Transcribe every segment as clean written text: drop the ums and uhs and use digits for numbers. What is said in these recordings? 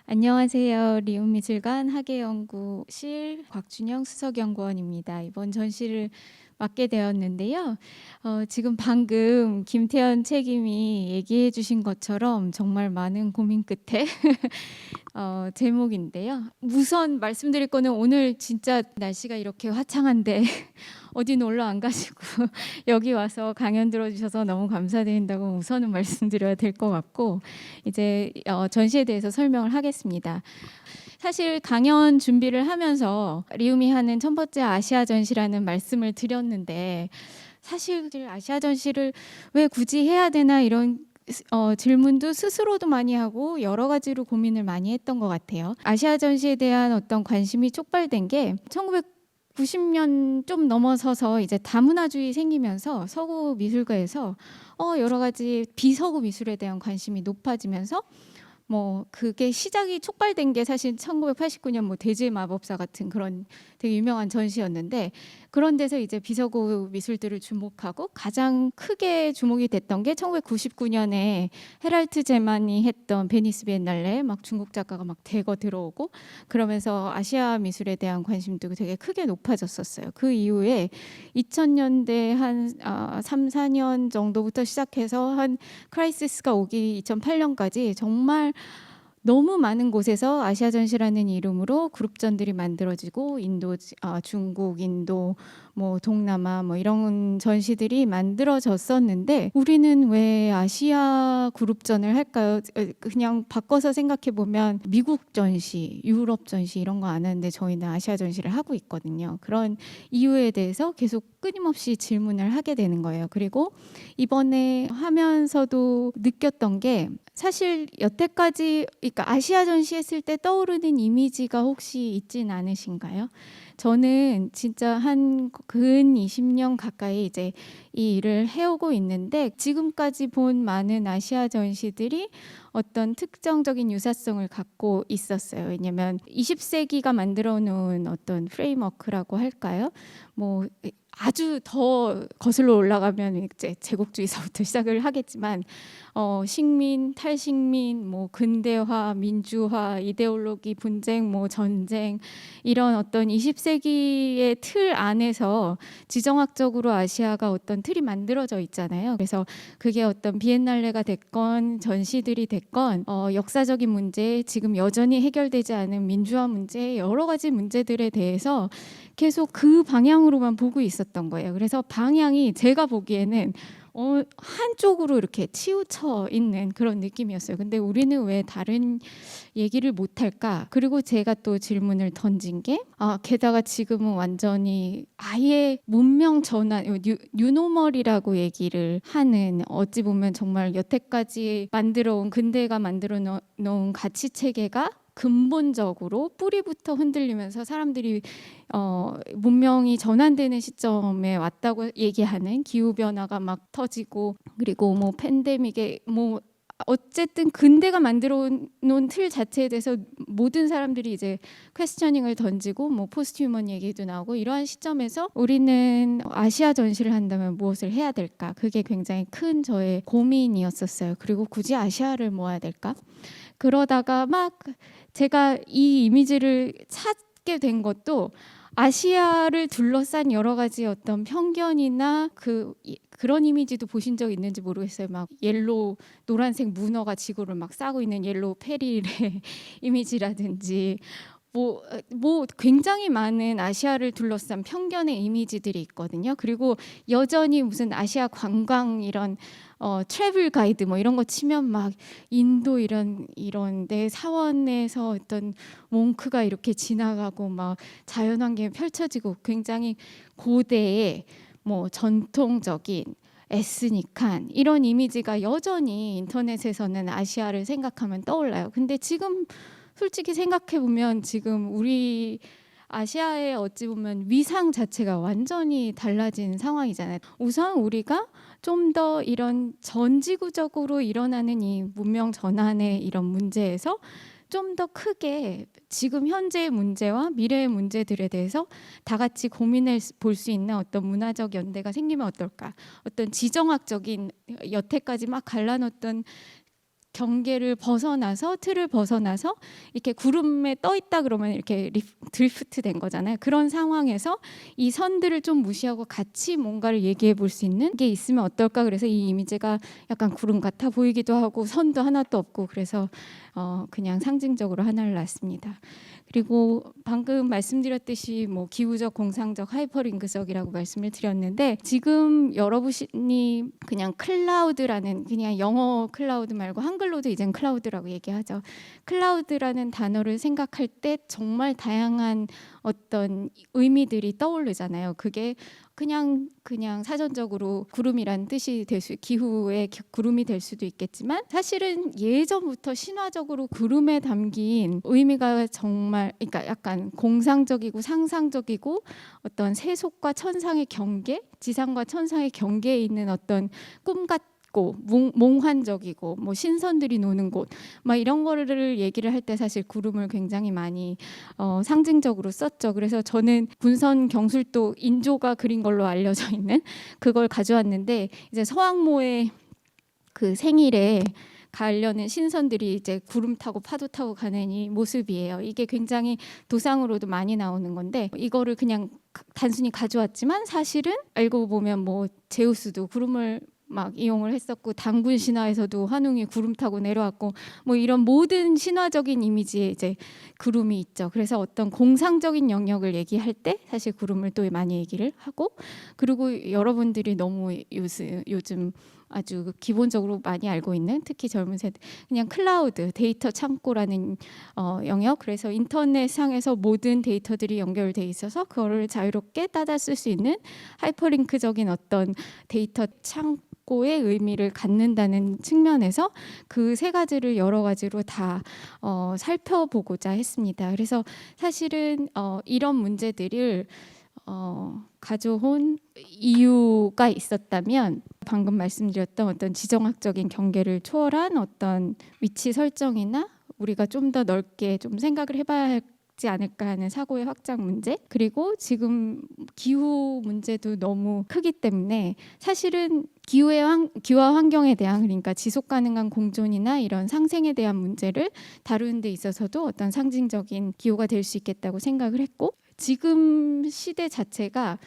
안녕하세요. 리움미술관 학예연구실 곽준영 수석연구원입니다. 이번 전시를 맡게 되었는데요. 지금 방금 김태현 책임이 얘기해 주신 것처럼 정말 많은 고민 끝에 제목인데요. 우선 말씀드릴 거는 오늘 진짜 날씨가 이렇게 화창한데 어디 놀러 안 가시고 여기 와서 강연 들어주셔서 너무 감사드린다고 우선은 말씀드려야 될 것 같고, 이제 전시에 대해서 설명을 하겠습니다. 사실 강연 준비를 하면서 리움이 하는 첫 번째 아시아 전시라는 말씀을 드렸는데, 사실 아시아 전시를 왜 굳이 해야 되나 이런 질문도 스스로도 많이 하고 여러 가지로 고민을 많이 했던 것 같아요. 아시아 전시에 대한 어떤 관심이 촉발된 게 1990년 좀 넘어서서 이제 다문화주의 생기면서 서구 미술가에서 여러 가지 비서구 미술에 대한 관심이 높아지면서 그게 시작이 촉발된 게 사실 1989년 대지의 마법사 같은 그런 되게 유명한 전시였는데, 그런 데서 이제 비서구 미술들을 주목하고 가장 크게 주목이 됐던 게 1999년에 헤랄트 제만이 했던 베니스 비엔날레, 막 중국 작가가 막 대거 들어오고 그러면서 아시아 미술에 대한 관심도 되게 크게 높아졌었어요. 그 이후에 2000년대 한 3, 4년 정도부터 시작해서 한 크라이시스가 오기 2008년까지 정말 너무 많은 곳에서 아시아 전시라는 이름으로 그룹전들이 만들어지고 인도, 중국, 인도, 동남아 이런 전시들이 만들어졌었는데, 우리는 왜 아시아 그룹전을 할까요? 그냥 바꿔서 생각해 보면 미국 전시, 유럽 전시 이런 거 안 하는데 저희는 아시아 전시를 하고 있거든요. 그런 이유에 대해서 계속 끊임없이 질문을 하게 되는 거예요. 그리고 이번에 하면서도 느꼈던 게, 사실 여태까지 그러니까 아시아 전시했을 때 떠오르는 이미지가 혹시 있진 않으신가요? 저는 진짜 한 근 20년 가까이 이제 이 일을 해오고 있는데, 지금까지 본 많은 아시아 전시들이 어떤 특정적인 유사성을 갖고 있었어요. 왜냐면 20세기가 만들어 놓은 어떤 프레임워크라고 할까요? 아주 더 거슬러 올라가면 이제 제국주의서부터 시작을 하겠지만, 식민, 탈식민, 근대화, 민주화, 이데올로기 분쟁, 전쟁, 이런 어떤 20세기의 틀 안에서 지정학적으로 아시아가 어떤 틀이 만들어져 있잖아요. 그래서 그게 어떤 비엔날레가 됐건 전시들이 됐건 역사적인 문제, 지금 여전히 해결되지 않은 민주화 문제, 여러 가지 문제들에 대해서 계속 그 방향으로만 보고 있었던 거예요. 그래서 방향이 제가 보기에는 한쪽으로 이렇게 치우쳐 있는 그런 느낌이었어요. 근데 우리는 왜 다른 얘기를 못할까? 그리고 제가 또 질문을 던진 게, 게다가 지금은 완전히 아예 문명 전환, 뉴노멀이라고 얘기를 하는, 어찌 보면 정말 여태까지 만들어온, 근대가 만들어 놓은 가치 체계가 근본적으로 뿌리부터 흔들리면서 사람들이 문명이 전환되는 시점에 왔다고 얘기하는, 기후변화가 막 터지고, 그리고 팬데믹에 어쨌든 근대가 만들어 놓은 틀 자체에 대해서 모든 사람들이 이제 퀘스처닝을 던지고, 포스트 휴먼 얘기도 나오고, 이러한 시점에서 우리는 아시아 전시를 한다면 무엇을 해야 될까? 그게 굉장히 큰 저의 고민이었었어요. 그리고 굳이 아시아를 모아야 될까? 그러다가 막 제가 이 이미지를 찾게 된 것도, 아시아를 둘러싼 여러 가지 어떤 편견이나 그런 이미지도 보신 적 있는지 모르겠어요. 막 옐로우, 노란색 문어가 지구를 막 싸고 있는 옐로우 페릴의 이미지라든지, 굉장히 많은 아시아를 둘러싼 편견의 이미지들이 있거든요. 그리고 여전히 무슨 아시아 관광 이런 트래블 가이드 이런 거 치면 막 인도 이런 내 사원에서 어떤 몽크가 이렇게 지나가고 막 자연환경이 펼쳐지고, 굉장히 고대의 전통적인 에스닉한 이런 이미지가 여전히 인터넷에서는 아시아를 생각하면 떠올라요. 근데 지금 솔직히 생각해 보면 지금 우리 아시아의 어찌 보면 위상 자체가 완전히 달라진 상황이잖아요. 우선 우리가 좀 더 이런 전지구적으로 일어나는 이 문명 전환의 이런 문제에서 좀 더 크게 지금 현재의 문제와 미래의 문제들에 대해서 다 같이 고민해 볼 수 있는 어떤 문화적 연대가 생기면 어떨까? 어떤 지정학적인, 여태까지 막 갈라놓던 경계를 벗어나서 틀을 벗어나서 이렇게 구름에 떠 있다 그러면 이렇게 드리프트 된 거잖아요. 그런 상황에서 이 선들을 좀 무시하고 같이 뭔가를 얘기해 볼 수 있는 게 있으면 어떨까. 그래서 이 이미지가 약간 구름 같아 보이기도 하고 선도 하나도 없고 그래서 그냥 상징적으로 하나를 놨습니다. 그리고 방금 말씀드렸듯이 뭐 기후적, 공상적, 하이퍼링크적이라고 말씀을 드렸는데 지금 여러분이 그냥 클라우드라는 그냥 영어 클라우드 말고 한글로도 이젠 클라우드라고 얘기하죠. 클라우드라는 단어를 생각할 때 정말 다양한 어떤 의미들이 떠오르잖아요. 그게 그냥 사전적으로 구름이란 뜻이 될 수, 기후의 구름이 될 수도 있겠지만 사실은 예전부터 신화적으로 구름에 담긴 의미가 정말 그러니까 약간 공상적이고 상상적이고 어떤 세속과 천상의 경계, 지상과 천상의 경계에 있는 어떤 꿈 같고 몽환적이고 뭐 신선들이 노는 곳 막 이런 거를 얘기를 할 때 사실 구름을 굉장히 많이 상징적으로 썼죠. 그래서 저는 군선 경술도 인조가 그린 걸로 알려져 있는 그걸 가져왔는데 이제 서왕모의 그 생일에 가려는 신선들이 이제 구름 타고 파도 타고 가는 이 모습이에요. 이게 굉장히 도상으로도 많이 나오는 건데 이거를 그냥 단순히 가져왔지만 사실은 알고 보면 뭐 제우스도 구름을 막 이용을 했었고 단군 신화에서도 환웅이 구름 타고 내려왔고 뭐 이런 모든 신화적인 이미지에 이제 구름이 있죠. 그래서 어떤 공상적인 영역을 얘기할 때 사실 구름을 또 많이 얘기를 하고 그리고 여러분들이 너무 요즘 아주 기본적으로 많이 알고 있는 특히 젊은 세대 그냥 클라우드 데이터 창고라는 영역 그래서 인터넷 상에서 모든 데이터들이 연결돼 있어서 그거를 자유롭게 따다 쓸 수 있는 하이퍼링크적인 어떤 데이터 창고의 의미를 갖는다는 측면에서 그 세 가지를 여러 가지로 다 살펴보고자 했습니다. 그래서 사실은 이런 문제들을 가져온 이유가 있었다면 방금 말씀드렸던 어떤 지정학적인 경계를 초월한 어떤 위치 설정이나 우리가 좀 더 넓게 좀 생각을 해봐야 하지 않을까 하는 사고의 확장 문제 그리고 지금 기후 문제도 너무 크기 때문에 사실은 기후와 환경에 대한 그러니까 지속 가능한 공존이나 이런 상생에 대한 문제를 다루는 데 있어서도 어떤 상징적인 기호가 될 수 있겠다고 생각을 했고 지금 시대 자체가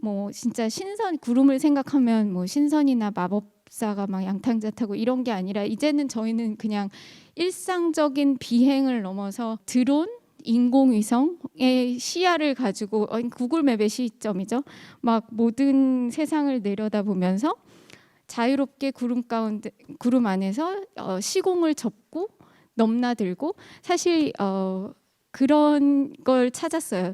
뭐 진짜 신선 구름을 생각하면 뭐 신선이나 마법사가 막 양탕자 타고 이런 게 아니라 이제는 저희는 그냥 일상적인 비행을 넘어서 드론 인공위성의 시야를 가지고 구글맵의 시점이죠. 막 모든 세상을 내려다보면서 자유롭게 구름 안에서 시공을 접고 넘나들고 사실 그런 걸 찾았어요.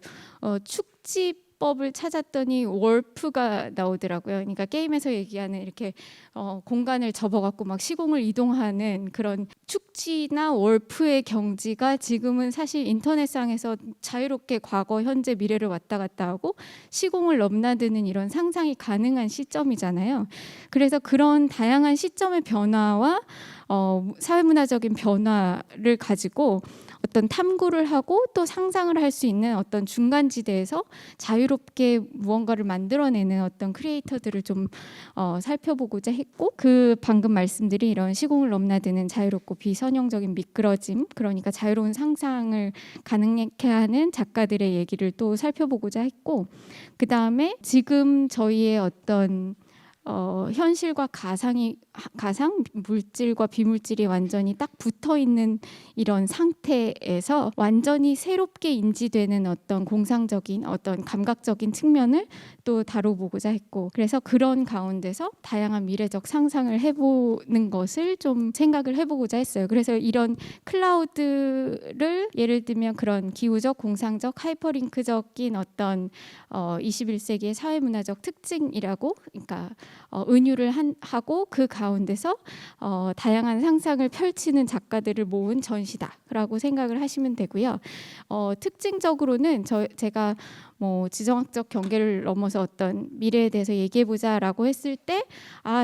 축지법을 찾았더니 월프가 나오더라고요. 그러니까 게임에서 얘기하는 이렇게 공간을 접어갖고 막 시공을 이동하는 그런 축지나 월프의 경지가 지금은 사실 인터넷상에서 자유롭게 과거, 현재, 미래를 왔다 갔다 하고 시공을 넘나드는 이런 상상이 가능한 시점이잖아요. 그래서 그런 다양한 시점의 변화와 사회문화적인 변화를 가지고 어떤 탐구를 하고 또 상상을 할 수 있는 어떤 중간지대에서 자유롭게 무언가를 만들어내는 어떤 크리에이터들을 좀 살펴보고자 했고 그 방금 말씀드린 이런 시공을 넘나드는 자유롭고 비선형적인 미끄러짐 그러니까 자유로운 상상을 가능하게 하는 작가들의 얘기를 또 살펴보고자 했고 그 다음에 지금 저희의 어떤 현실과 가상 물질과 비물질이 완전히 딱 붙어 있는 이런 상태에서 완전히 새롭게 인지되는 어떤 공상적인 어떤 감각적인 측면을 또 다뤄보고자 했고 그래서 그런 가운데서 다양한 미래적 상상을 해보는 것을 좀 생각을 해보고자 했어요. 그래서 이런 클라우드를 예를 들면 그런 기후적 공상적 하이퍼링크적인 어떤 21세기의 사회문화적 특징이라고 그러니까 은유를 하고 그 가운데서 다양한 상상을 펼치는 작가들을 모은 전시다라고 생각을 하시면 되고요. 특징적으로는 제가 뭐 지정학적 경계를 넘어서 어떤 미래에 대해서 얘기해보자라고 했을 때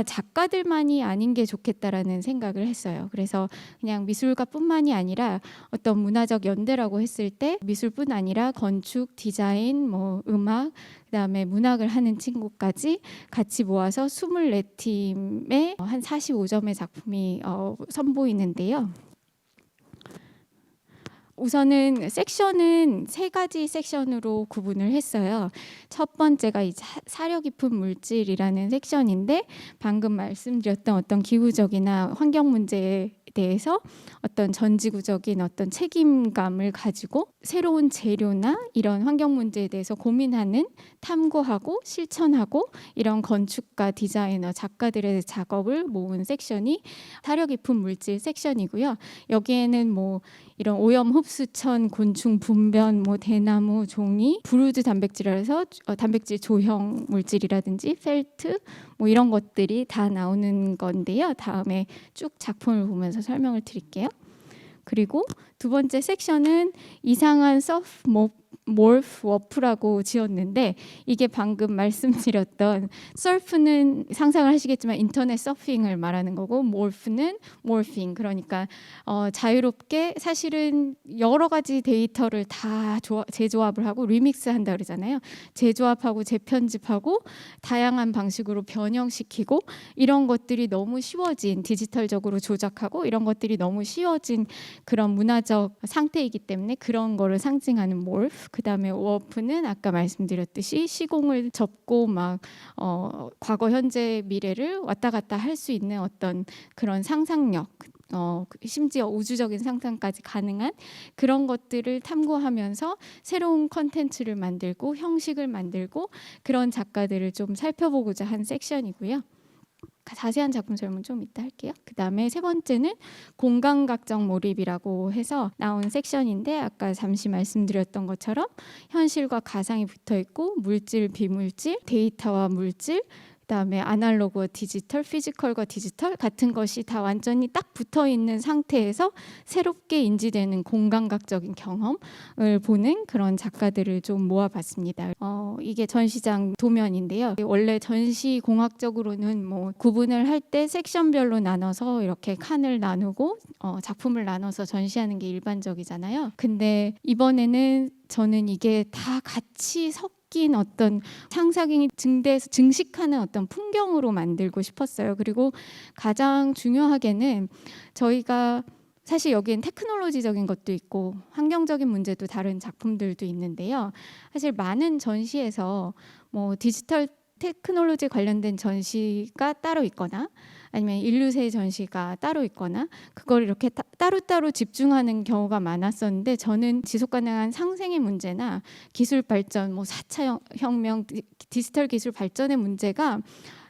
작가들만이 아닌 게 좋겠다라는 생각을 했어요. 그래서 그냥 미술가뿐만이 아니라 어떤 문화적 연대라고 했을 때 미술뿐 아니라 건축, 디자인, 뭐 음악, 그다음에 문학을 하는 친구까지 같이 모아서 24팀의 한 45점의 작품이 선보이는데요. 우선은 섹션은 3가지 섹션으로 구분을 했어요. 첫 번째가 이 사려 깊은 물질이라는 섹션인데 방금 말씀드렸던 어떤 기후적이나 환경 문제에 대해서 어떤 전지구적인 어떤 책임감을 가지고 새로운 재료나 이런 환경 문제에 대해서 고민하는, 탐구하고 실천하고 이런 건축가, 디자이너, 작가들의 작업을 모은 섹션이 사려 깊은 물질 섹션이고요. 여기에는 뭐 이런 오염 흡수천, 곤충 분변, 뭐 대나무, 종이, 브루드 단백질이라서 단백질 조형 물질이라든지 펠트 뭐 이런 것들이 다 나오는 건데요. 다음에 쭉 작품을 보면서 설명을 드릴게요. 그리고 두 번째 섹션은 이상한 서프 몰프 워프라고 지었는데 이게 방금 말씀드렸던 서프는 상상을 하시겠지만 인터넷 서핑을 말하는 거고 몰프는 몰핑, 그러니까 자유롭게 사실은 여러 가지 데이터를 다 재조합을 하고 리믹스한다 그러잖아요. 재조합하고 재편집하고 다양한 방식으로 변형시키고 이런 것들이 너무 쉬워진, 디지털적으로 조작하고 이런 것들이 너무 쉬워진 그런 문화적 상태이기 때문에 그런 거를 상징하는 몰프. 그다음에 워프는 아까 말씀드렸듯이 시공을 접고 막 과거, 현재, 미래를 왔다 갔다 할 수 있는 어떤 그런 상상력, 심지어 우주적인 상상까지 가능한 그런 것들을 탐구하면서 새로운 컨텐츠를 만들고 형식을 만들고 그런 작가들을 좀 살펴보고자 한 섹션이고요. 자세한 작품 설명 좀 이따 할게요. 그 다음에 세 번째는 공간각적 몰입이라고 해서 나온 섹션인데 아까 잠시 말씀드렸던 것처럼 현실과 가상이 붙어있고 물질, 비물질, 데이터와 물질, 그다음에 아날로그와 디지털, 피지컬과 디지털 같은 것이 다 완전히 딱 붙어있는 상태에서 새롭게 인지되는 공간각적인 경험을 보는 그런 작가들을 좀 모아봤습니다. 이게 전시장 도면인데요. 원래 전시공학적으로는 뭐 구분을 할 때 섹션별로 나눠서 이렇게 칸을 나누고 작품을 나눠서 전시하는 게 일반적이잖아요. 근데 이번에는 저는 이게 다 같이 섞인 어떤 상상이 증대해서 증식하는 어떤 풍경으로 만들고 싶었어요. 그리고 가장 중요하게는 저희가 사실 여기엔 테크놀로지적인 것도 있고 환경적인 문제도 다른 작품들도 있는데요. 사실 많은 전시에서 뭐 디지털 테크놀로지 관련된 전시가 따로 있거나 아니면 인류세 전시가 따로 있거나 그걸 이렇게 따로따로 집중하는 경우가 많았었는데 저는 지속가능한 상생의 문제나 기술 발전, 뭐 4차 혁명, 디지털 기술 발전의 문제가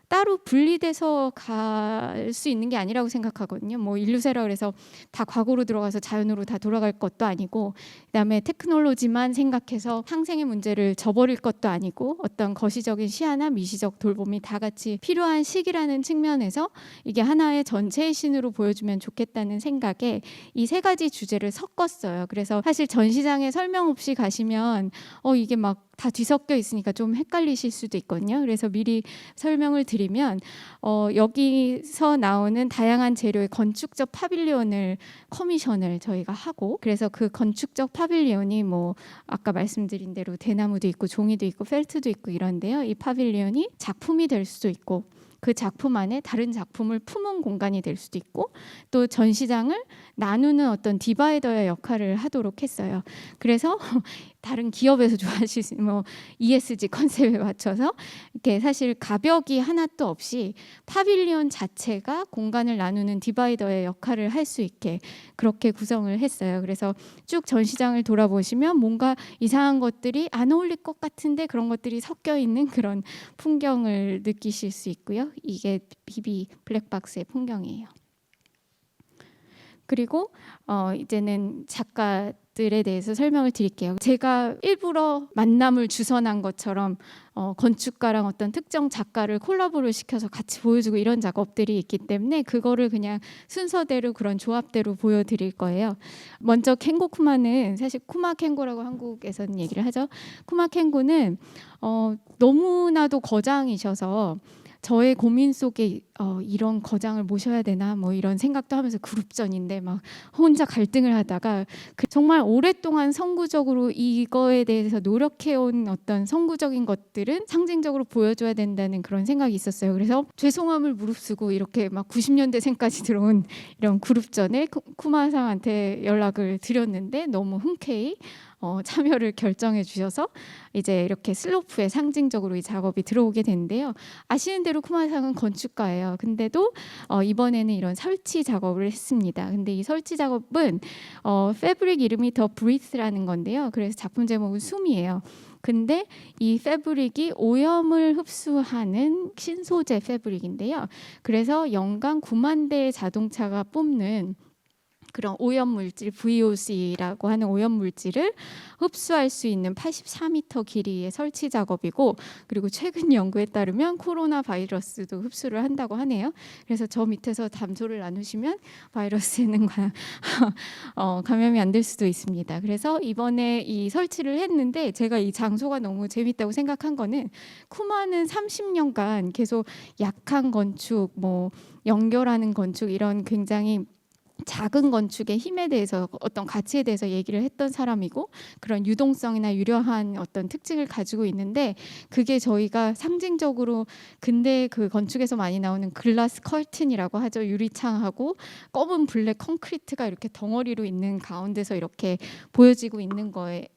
따로 분리돼서 갈 수 있는 게 아니라고 생각하거든요. 뭐 인류세라 그래서 다 과거로 들어가서 자연으로 다 돌아갈 것도 아니고 그다음에 테크놀로지만 생각해서 상생의 문제를 저버릴 것도 아니고 어떤 거시적인 시야나 미시적 돌봄이 다 같이 필요한 시기라는 측면에서 이게 하나의 전체의 신으로 보여주면 좋겠다는 생각에 이 3가지 주제를 섞었어요. 그래서 사실 전시장에 설명 없이 가시면 이게 막 다 뒤섞여 있으니까 좀 헷갈리실 수도 있거든요. 그래서 미리 설명을 드리면 여기서 나오는 다양한 재료의 건축적 파빌리온을 커미션을 저희가 하고 그래서 그 건축적 파빌리온이 뭐 아까 말씀드린 대로 대나무도 있고 종이도 있고 펠트도 있고 이런데요. 이 파빌리온이 작품이 될 수도 있고 그 작품 안에 다른 작품을 품은 공간이 될 수도 있고 또 전시장을 나누는 어떤 디바이더의 역할을 하도록 했어요. 그래서 다른 기업에서 좋아하실 수 있는 뭐 ESG 컨셉에 맞춰서 이렇게 사실 가벽이 하나도 없이 파빌리온 자체가 공간을 나누는 디바이더의 역할을 할 수 있게 그렇게 구성을 했어요. 그래서 쭉 전시장을 돌아보시면 뭔가 이상한 것들이 안 어울릴 것 같은데 그런 것들이 섞여 있는 그런 풍경을 느끼실 수 있고요. 이게 비비 블랙박스의 풍경이에요. 그리고 이제는 작가 것들에 대해서 설명을 드릴게요. 제가 일부러 만남을 주선한 것처럼 건축가랑 어떤 특정 작가를 콜라보를 시켜서 같이 보여주고 이런 작업들이 있기 때문에 그거를 그냥 순서대로 그런 조합대로 보여드릴 거예요. 먼저 켄고 쿠마는 사실 쿠마 켄고라고 한국에서는 얘기를 하죠. 쿠마 켄고는 너무나도 거장이셔서 저의 고민 속에 이런 거장을 모셔야 되나 뭐 이런 생각도 하면서 그룹전인데 막 혼자 갈등을 하다가 정말 오랫동안 선구적으로 이거에 대해서 노력해온 어떤 선구적인 것들은 상징적으로 보여줘야 된다는 그런 생각이 있었어요. 그래서 죄송함을 무릅쓰고 이렇게 막 90년대생까지 들어온 이런 그룹전에 쿠마상한테 연락을 드렸는데 너무 흔쾌히 참여를 결정해 주셔서 이제 이렇게 슬로프에 상징적으로 이 작업이 들어오게 되는데요. 아시는 대로 쿠마상은 건축가예요. 근데도 이번에는 이런 설치 작업을 했습니다. 근데 이 설치 작업은 패브릭 이름이 더 브리스라는 건데요. 그래서 작품 제목은 숨이에요. 근데 이 패브릭이 오염을 흡수하는 신소재 패브릭인데요. 그래서 연간 9만 대의 자동차가 뿜는 그런 오염 물질 VOC라고 하는 오염 물질을 흡수할 수 있는 84m 길이의 설치 작업이고, 그리고 최근 연구에 따르면 코로나 바이러스도 흡수를 한다고 하네요. 그래서 저 밑에서 담소를 나누시면 바이러스에는 감염이 안 될 수도 있습니다. 그래서 이번에 이 설치를 했는데 제가 이 장소가 너무 재밌다고 생각한 거는 쿠마는 30년간 계속 약한 건축, 뭐 연결하는 건축 이런 굉장히 작은 건축의 힘에 대해서 어떤 가치에 대해서 얘기를 했던 사람이고 그런 유동성이나 유려한 어떤 특징을 가지고 있는데 그게 저희가 상징적으로 근대 그 건축에서 많이 나오는 글라스 커튼이라고 하죠. 유리창하고 검은 블랙 콘크리트가 이렇게 덩어리로 있는 가운데서 이렇게 보여지고 있는 거에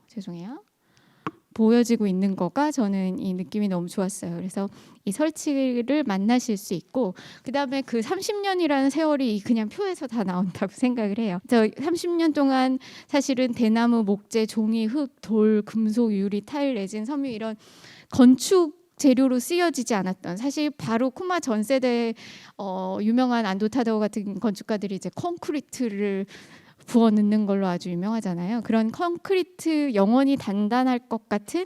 죄송해요. 보여지고 있는 거가 저는 이 느낌이 너무 좋았어요. 그래서 이 설치를 만나실 수 있고 그다음에 그 30년이라는 세월이 그냥 표에서 다 나온다고 생각을 해요. 저 30년 동안 사실은 대나무, 목재, 종이, 흙, 돌, 금속, 유리, 타일, 레진, 섬유 이런 건축 재료로 쓰여지지 않았던, 사실 바로 쿠마 전 세대 유명한 안도 타다오 같은 건축가들이 이제 콘크리트를 부어 넣는 걸로 아주 유명하잖아요. 그런 콘크리트, 영원히 단단할 것 같은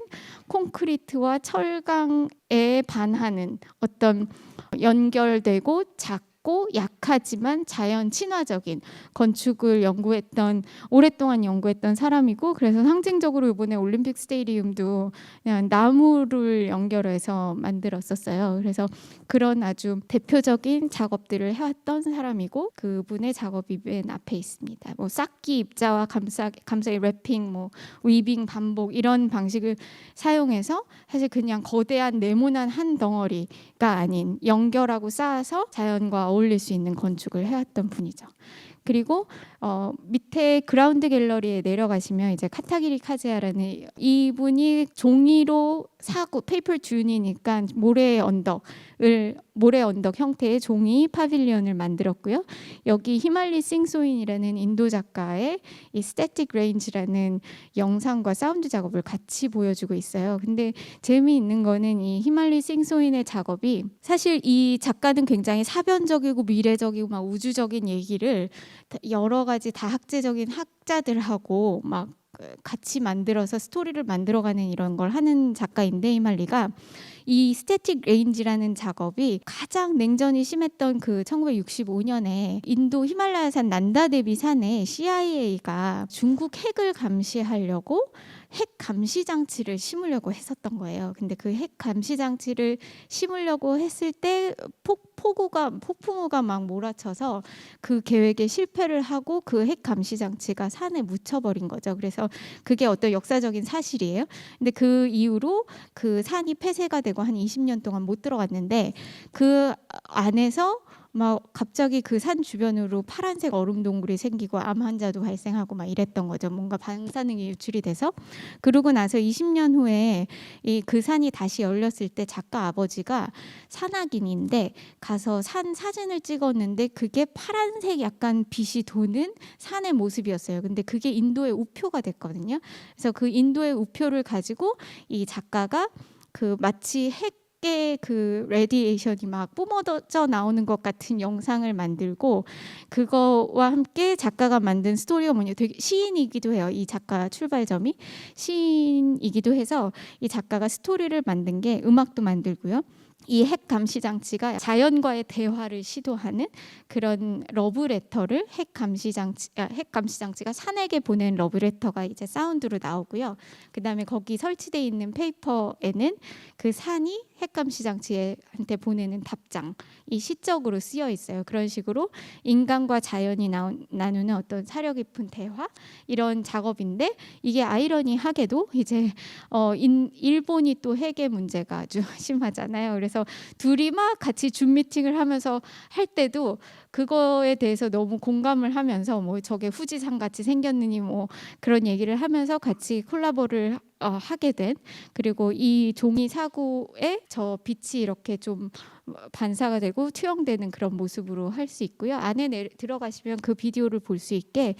콘크리트와 철강에 반하는 어떤 연결되고 작고 약하지만 자연 친화적인 건축을 오랫동안 연구했던 사람이고, 그래서 상징적으로 이번에 올림픽 스테디움도 그냥 나무를 연결해서 만들었었어요. 그래서 그런 아주 대표적인 작업들을 해왔던 사람이고 그분의 작업이 맨 앞에 있습니다. 뭐 쌓기, 입자와 감싸기, 래핑, 뭐 위빙, 반복 이런 방식을 사용해서 사실 그냥 거대한 네모난 한 덩어리가 아닌 연결하고 쌓아서 자연과 어울릴 수 있는 건축을 해왔던 분이죠. 그리고 밑에 그라운드 갤러리에 내려가시면 이제 카타기리 카즈야라는 이분이 종이로 사고 페이퍼 듄이니까 모래 언덕 형태의 종이 파빌리언을 만들었고요. 여기 히말리 싱소인이라는 인도 작가의 이 스태틱 레인지라는 영상과 사운드 작업을 같이 보여주고 있어요. 근데 재미있는 거는 이 히말리 싱소인의 작업이 사실 이 작가는 굉장히 사변적이고 미래적이고 막 우주적인 얘기를 여러 가지 다학제적인 학자들하고 막 같이 만들어서 스토리를 만들어가는 이런 걸 하는 작가인데, 히말리가 이 스태틱 레인지라는 작업이 가장 냉전이 심했던 그 1965년에 인도 히말라야산 난다데비 산에 CIA가 중국 핵을 감시하려고 핵 감시 장치를 심으려고 했었던 거예요. 근데 그 핵 감시 장치를 심으려고 했을 때 폭풍우가 막 몰아쳐서 그 계획에 실패를 하고 그 핵 감시 장치가 산에 묻혀버린 거죠. 그래서 그게 어떤 역사적인 사실이에요. 근데 그 이후로 그 산이 폐쇄가 되고 한 20년 동안 못 들어갔는데 그 안에서 막 갑자기 그 산 주변으로 파란색 얼음 동굴이 생기고 암 환자도 발생하고 막 이랬던 거죠. 뭔가 방사능이 유출이 돼서. 그러고 나서 20년 후에 그 산이 다시 열렸을 때 작가 아버지가 산악인인데 가서 산 사진을 찍었는데 그게 파란색 약간 빛이 도는 산의 모습이었어요. 근데 그게 인도의 우표가 됐거든요. 그래서 그 인도의 우표를 가지고 이 작가가 그 마치 핵 밖에 그 레디에이션이 막 뿜어져 나오는 것 같은 영상을 만들고, 그거와 함께 작가가 만든 스토리가 뭐냐, 되게 시인이기도 해요. 이 작가 출발점이 시인이기도 해서 이 작가가 스토리를 만든 게 음악도 만들고요. 이 핵 감시 장치가 자연과의 대화를 시도하는 그런 러브레터를 핵 감시 장치가 산에게 보낸 러브레터가 이제 사운드로 나오고요. 그다음에 거기 설치되어 있는 페이퍼에는 그 산이 핵 감시 장치한테 보내는 답장이 시적으로 쓰여 있어요. 그런 식으로 인간과 자연이 나누는 어떤 사려 깊은 대화, 이런 작업인데, 이게 아이러니하게도 이제 일본이 또 핵의 문제가 아주 심하잖아요. 그래서 둘이 막 같이 줌 미팅을 하면서 할 때도 그거에 대해서 너무 공감을 하면서 뭐 저게 후지산 같이 생겼느니 뭐 그런 얘기를 하면서 같이 콜라보를 하게 된, 그리고 이 종이 사고에 저 빛이 이렇게 좀 반사가 되고 투영되는 그런 모습으로 할 수 있고요. 안에 들어가시면 그 비디오를 볼 수 있게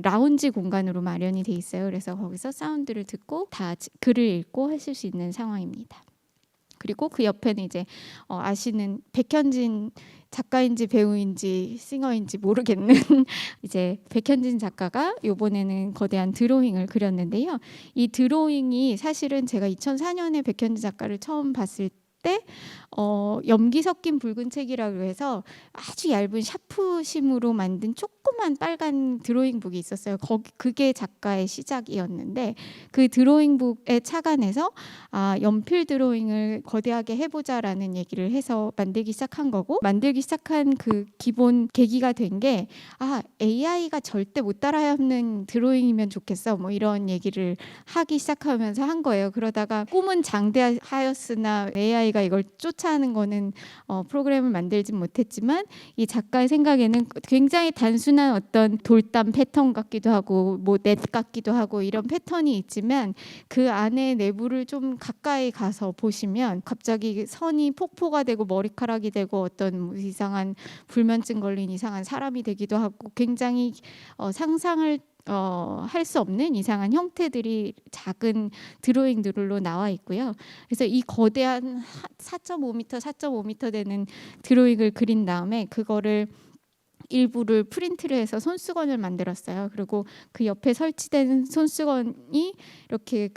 라운지 공간으로 마련이 돼 있어요. 그래서 거기서 사운드를 듣고 다 글을 읽고 하실 수 있는 상황입니다. 그리고 그 옆에는 이제 아시는 백현진 작가인지 배우인지 싱어인지 모르겠는 이제 백현진 작가가 이번에는 거대한 드로잉을 그렸는데요. 이 드로잉이 사실은 제가 2004년에 백현진 작가를 처음 봤을 때 염기 섞인 붉은 책이라고 해서 아주 얇은 샤프심으로 만든 조그만 빨간 드로잉북이 있었어요. 그게 작가의 시작이었는데, 그 드로잉북에 착안해서 연필 드로잉을 거대하게 해보자라는 얘기를 해서 만들기 시작한 거고, 만들기 시작한 그 기본 계기가 된 게 AI가 절대 못 따라하는 드로잉이면 좋겠어, 뭐 이런 얘기를 하기 시작하면서 한 거예요. 그러다가 꿈은 장대하였으나 AI가 이걸 쫓아하는 거는 프로그램을 만들진 못했지만, 이 작가의 생각에는 굉장히 단순한 어떤 돌담 패턴 같기도 하고 뭐 넷 같기도 하고 이런 패턴이 있지만, 그 안에 내부를 좀 가까이 가서 보시면 갑자기 선이 폭포가 되고 머리카락이 되고 어떤 이상한 불면증 걸린 이상한 사람이 되기도 하고, 굉장히 상상을 할 수 없는 이상한 형태들이 작은 드로잉들로 나와 있고요. 그래서 이 거대한 4.5m 되는 드로잉을 그린 다음에 그거를 일부를 프린트를 해서 손수건을 만들었어요. 그리고 그 옆에 설치된 손수건이 이렇게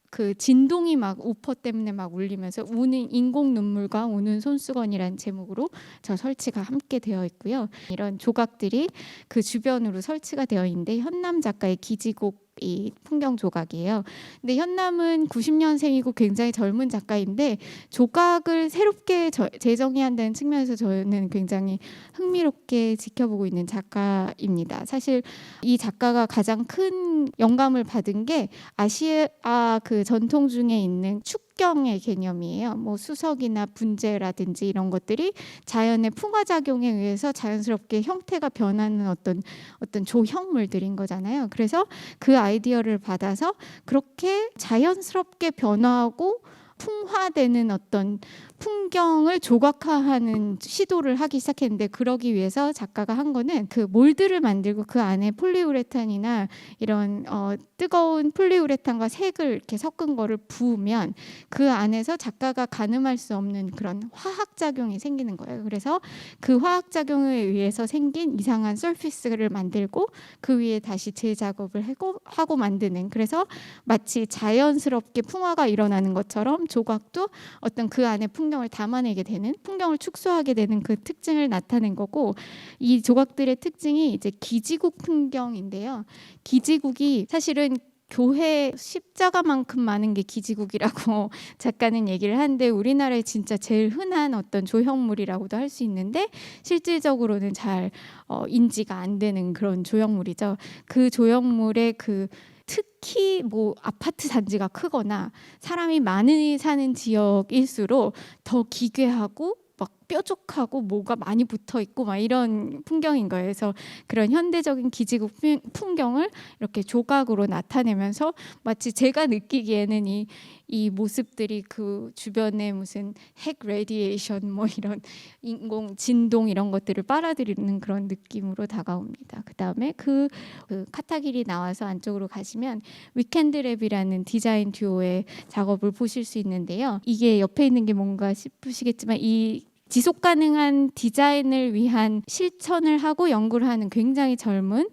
그 진동이 막 우퍼 때문에 막 울리면서 우는 인공 눈물과 우는 손수건이라는 제목으로 저 설치가 함께 되어 있고요. 이런 조각들이 그 주변으로 설치가 되어 있는데, 현남 작가의 기지곡 이 풍경 조각이에요. 근데 현남은 90년생이고 굉장히 젊은 작가인데, 조각을 새롭게 재정의한다는 측면에서 저는 굉장히 흥미롭게 지켜보고 있는 작가입니다. 사실 이 작가가 가장 큰 영감을 받은 게 아시아 그 전통 중에 있는 축경의 개념이에요. 뭐 수석이나 분재라든지 이런 것들이 자연의 풍화작용에 의해서 자연스럽게 형태가 변하는 어떤 조형물들인 거잖아요. 그래서 그 아이디어를 받아서 그렇게 자연스럽게 변화하고 풍화되는 어떤 풍경을 조각화하는 시도를 하기 시작했는데, 그러기 위해서 작가가 한 거는 그 몰드를 만들고 그 안에 폴리우레탄이나 이런 뜨거운 폴리우레탄과 색을 이렇게 섞은 거를 부으면 그 안에서 작가가 가늠할 수 없는 그런 화학작용이 생기는 거예요. 그래서 그 화학작용에 의해서 생긴 이상한 서피스를 만들고 그 위에 다시 재작업을 하고 만드는, 그래서 마치 자연스럽게 풍화가 일어나는 것처럼 조각도 어떤 그 안에 풍경을 담아내게 되는, 풍경을 축소하게 되는 그 특징을 나타낸 거고, 이 조각들의 특징이 이제 기지국 풍경인데요. 기지국이 사실은 교회 십자가만큼 많은 게 기지국이라고 작가는 얘기를 하는데, 우리나라에 진짜 제일 흔한 어떤 조형물이라고도 할 수 있는데 실질적으로는 잘 인지가 안 되는 그런 조형물이죠. 그 조형물의 특히 뭐 아파트 단지가 크거나 사람이 많이 사는 지역일수록 더 기괴하고 막 뾰족하고 뭐가 많이 붙어 있고 막 이런 풍경인 거예요. 그래서 그런 현대적인 기지국 풍경을 이렇게 조각으로 나타내면서 마치 제가 느끼기에는 이 모습들이 그 주변에 무슨 핵 레디에이션 뭐 이런 인공 진동 이런 것들을 빨아들이는 그런 느낌으로 다가옵니다. 그다음에 그 카타길이 나와서 안쪽으로 가시면 위켄드랩이라는 디자인 듀오의 작업을 보실 수 있는데요. 이게 옆에 있는 게 뭔가 싶으시겠지만 이 지속 가능한 디자인을 위한 실천을 하고 연구를 하는 굉장히 젊은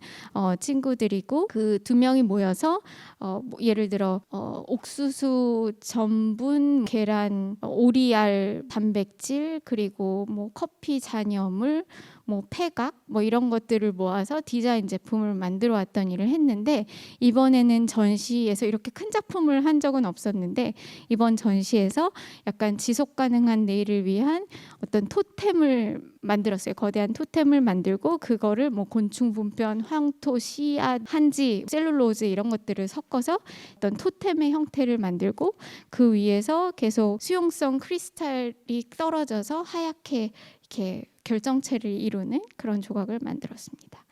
친구들이고 그 두 명이 모여서 뭐 예를 들어 옥수수 전분, 계란, 오리알 단백질, 그리고 뭐 커피 잔여물, 뭐 폐각 뭐 이런 것들을 모아서 디자인 제품을 만들어 왔던 일을 했는데, 이번에는 전시에서 이렇게 큰 작품을 한 적은 없었는데 이번 전시에서 약간 지속 가능한 내일을 위한 어떤 토템을 만들었어요. 거대한 토템을 만들고 그거를 뭐 곤충 분변, 황토, 씨앗, 한지, 셀룰로즈 이런 것들을 섞어서 어떤 토템의 형태를 만들고 그 위에서 계속 수용성 크리스탈이 떨어져서 하얗게 이렇게 결정체를 이루는 그런 조각을 만들었습니다.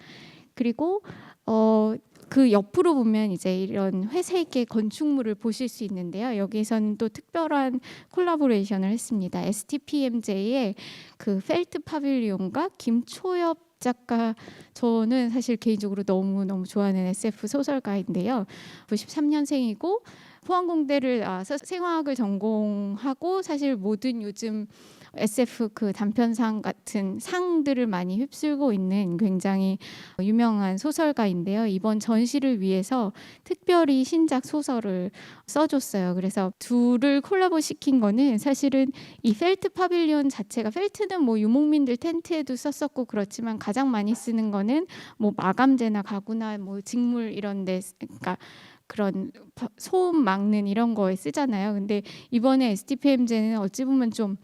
그리고 그 옆으로 보면 이제 이런 회색의 건축물을 보실 수 있는데요. 여기서는 또 특별한 콜라보레이션을 했습니다. STPMJ의 그 펠트 파빌리온과 김초엽 작가, 저는 사실 개인적으로 너무 좋아하는 SF 소설가인데요. 93년생이고 포항공대를 나와서 생화학을 전공하고 사실 모든 요즘 SF 그 단편상 같은 상들을 많이 휩쓸고 있는 굉장히 유명한 소설가인데요. 이번 전시를 위해서 특별히 신작 소설을 써줬어요. 그래서 둘을 콜라보 시킨 거는 사실은 이 펠트 파빌리온 자체가, 펠트는 뭐 유목민들 텐트에도 썼었고 그렇지만 가장 많이 쓰는 거는 뭐 마감재나 가구나 뭐 직물 이런 데, 그러니까 그런 소음 막는 이런 거에 쓰잖아요. 근데 이번에 STPMJ는 어찌 보면 좀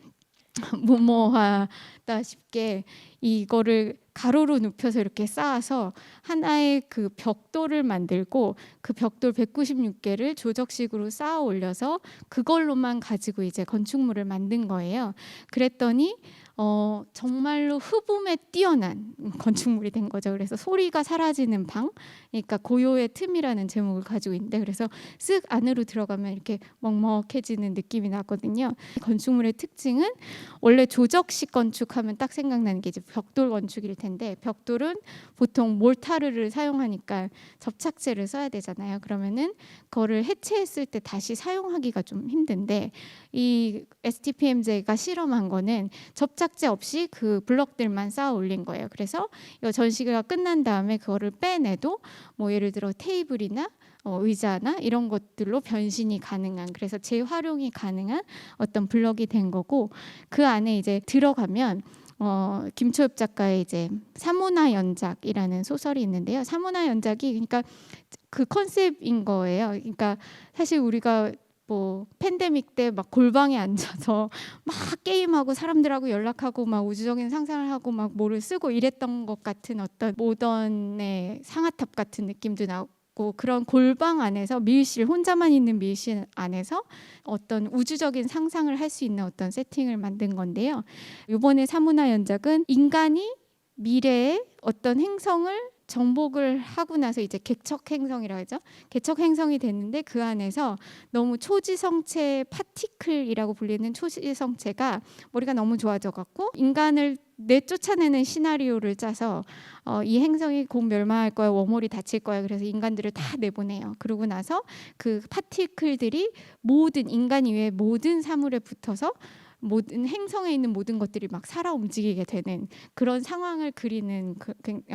무모하다 싶게 이거를 가로로 눕혀서 이렇게 쌓아서 하나의 그 벽돌을 만들고 그 벽돌 196개를 조적식으로 쌓아 올려서 그걸로만 가지고 이제 건축물을 만든 거예요. 그랬더니 정말로 흡음에 뛰어난 건축물이 된 거죠. 그래서 소리가 사라지는 방, 그러니까 고요의 틈이라는 제목을 가지고 있는데, 그래서 쓱 안으로 들어가면 이렇게 먹먹해지는 느낌이 나거든요. 건축물의 특징은 원래 조적식 건축하면 딱 생각나는 게 이제 벽돌 건축일 텐데, 벽돌은 보통 몰타르를 사용하니까 접착제를 써야 되잖아요. 그러면은 그거를 해체했을 때 다시 사용하기가 좀 힘든데, 이 STPMJ가 실험한 거는 접착제 없이 그 블럭들만 쌓아 올린 거예요. 그래서 이 전시가 끝난 다음에 그거를 빼내도 뭐 예를 들어 테이블이나 의자나 이런 것들로 변신이 가능한, 그래서 재활용이 가능한 어떤 블럭이 된 거고, 그 안에 이제 들어가면 김초엽 작가의 이제 사문화 연작이라는 소설이 있는데요. 사문화 연작이 그러니까 그 컨셉인 거예요. 그러니까 사실 우리가 뭐 팬데믹 때 막 골방에 앉아서 막 게임하고 사람들하고 연락하고 막 우주적인 상상을 하고 막 뭐를 쓰고 이랬던 것 같은 어떤 모던의 상아탑 같은 느낌도 나고, 그런 골방 안에서 미일실, 혼자만 있는 미일실 안에서 어떤 우주적인 상상을 할 수 있는 어떤 세팅을 만든 건데요. 이번에 사문화 연작은 인간이 미래의 어떤 행성을 정복을 하고 나서 이제 개척 행성이라고 하죠. 개척 행성이 됐는데 그 안에서 너무 초지성체, 파티클이라고 불리는 초지성체가 머리가 너무 좋아져 갖고 인간을 내쫓아내는 시나리오를 짜서 이 행성이 곧 멸망할 거야, 워몰이 닫힐 거야, 그래서 인간들을 다 내보내요. 그러고 나서 그 파티클들이 모든 인간 이외의 모든 사물에 붙어서 모든 행성에 있는 모든 것들이 막 살아 움직이게 되는 그런 상황을 그리는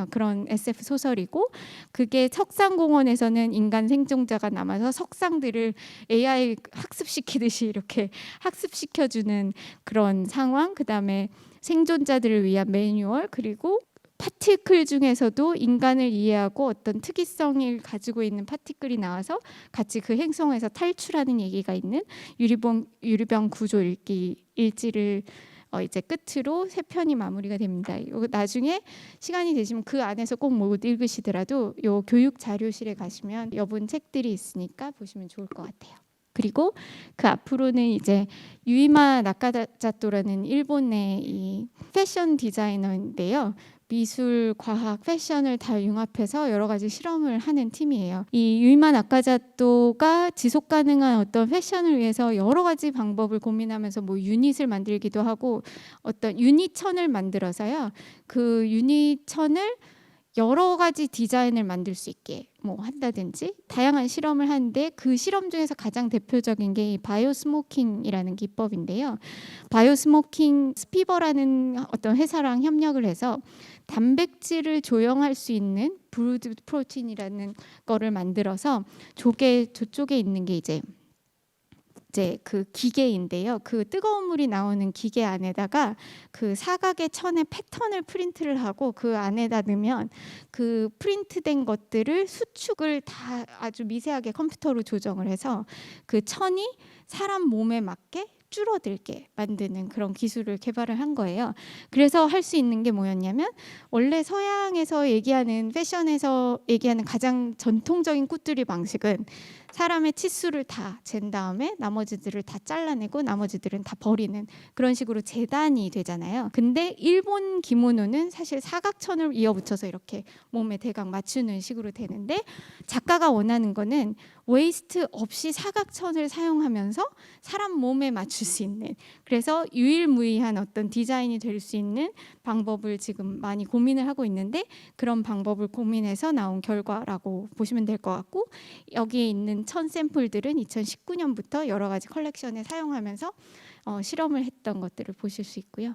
그런 SF 소설이고, 그게 석상공원에서는 인간 생존자가 남아서 석상들을 AI 학습시키듯이 이렇게 학습시켜주는 그런 상황, 그다음에 생존자들을 위한 매뉴얼, 그리고 파티클 중에서도 인간을 이해하고 어떤 특이성을 가지고 있는 파티클이 나와서 같이 그 행성에서 탈출하는 얘기가 있는 유리병 구조 일지를 이제 끝으로 3편이 마무리가 됩니다. 이거 나중에 시간이 되시면 그 안에서 꼭 못 읽으시더라도 요 교육 자료실에 가시면 여분 책들이 있으니까 보시면 좋을 것 같아요. 그리고 그 앞으로는 이제 유이마 나카자토라는 일본의 이 패션 디자이너인데요. 미술, 과학, 패션을 다 융합해서 여러 가지 실험을 하는 팀이에요. 이 유이마 나카자토가 지속 가능한 어떤 패션을 위해서 여러 가지 방법을 고민하면서 뭐 유닛을 만들기도 하고 어떤 유니천을 만들어서요. 그 유니천을 여러 가지 디자인을 만들 수 있게 뭐 한다든지 다양한 실험을 하는데 그 실험 중에서 가장 대표적인 게 이 바이오 스모킹이라는 기법인데요. 바이오 스모킹 스피버라는 어떤 회사랑 협력을 해서 단백질을 조형할 수 있는 브루드 프로틴이라는 거를 만들어서 저쪽에 있는 게 이제 그 기계인데요. 그 뜨거운 물이 나오는 기계 안에다가 그 사각의 천의 패턴을 프린트를 하고 그 안에다 넣으면 그 프린트된 것들을 수축을 다 아주 미세하게 컴퓨터로 조정을 해서 그 천이 사람 몸에 맞게 줄어들게 만드는 그런 기술을 개발을 한 거예요. 그래서 할 수 있는 게 뭐였냐면 원래 서양에서 얘기하는 패션에서 얘기하는 가장 전통적인 꾸뜨리 방식은 사람의 치수를 다 잰 다음에 나머지들을 다 잘라내고 나머지들은 다 버리는 그런 식으로 재단이 되잖아요. 근데 일본 기모노는 사실 사각천을 이어붙여서 이렇게 몸에 대강 맞추는 식으로 되는데 작가가 원하는 거는 웨이스트 없이 사각천을 사용하면서 사람 몸에 맞출 수 있는 그래서 유일무이한 어떤 디자인이 될 수 있는 방법을 지금 많이 고민을 하고 있는데 그런 방법을 고민해서 나온 결과라고 보시면 될 것 같고 여기에 있는 천 샘플들은 2019년부터 여러 가지 컬렉션에 사용하면서 실험을 했던 것들을 보실 수 있고요.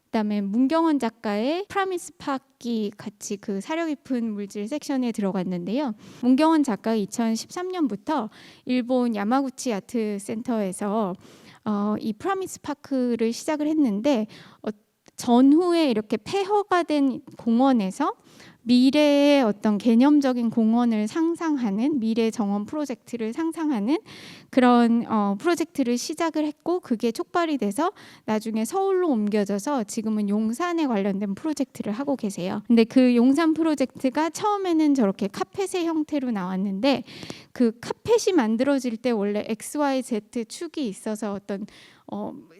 그다음에 문경원 작가의 프라미스 파키 같이 그 사려 깊은 물질 섹션에 들어갔는데요. 문경원 작가가 2013년부터 일본 야마구치 아트 센터에서 이 프라미스 파크를 시작을 했는데 전후에 이렇게 폐허가 된 공원에서 미래의 어떤 개념적인 공원을 상상하는 미래 정원 프로젝트를 상상하는 그런 프로젝트를 시작을 했고 그게 촉발이 돼서 나중에 서울로 옮겨져서 지금은 용산에 관련된 프로젝트를 하고 계세요. 근데 그 용산 프로젝트가 처음에는 저렇게 카펫의 형태로 나왔는데 그 카펫이 만들어질 때 원래 XYZ 축이 있어서 어떤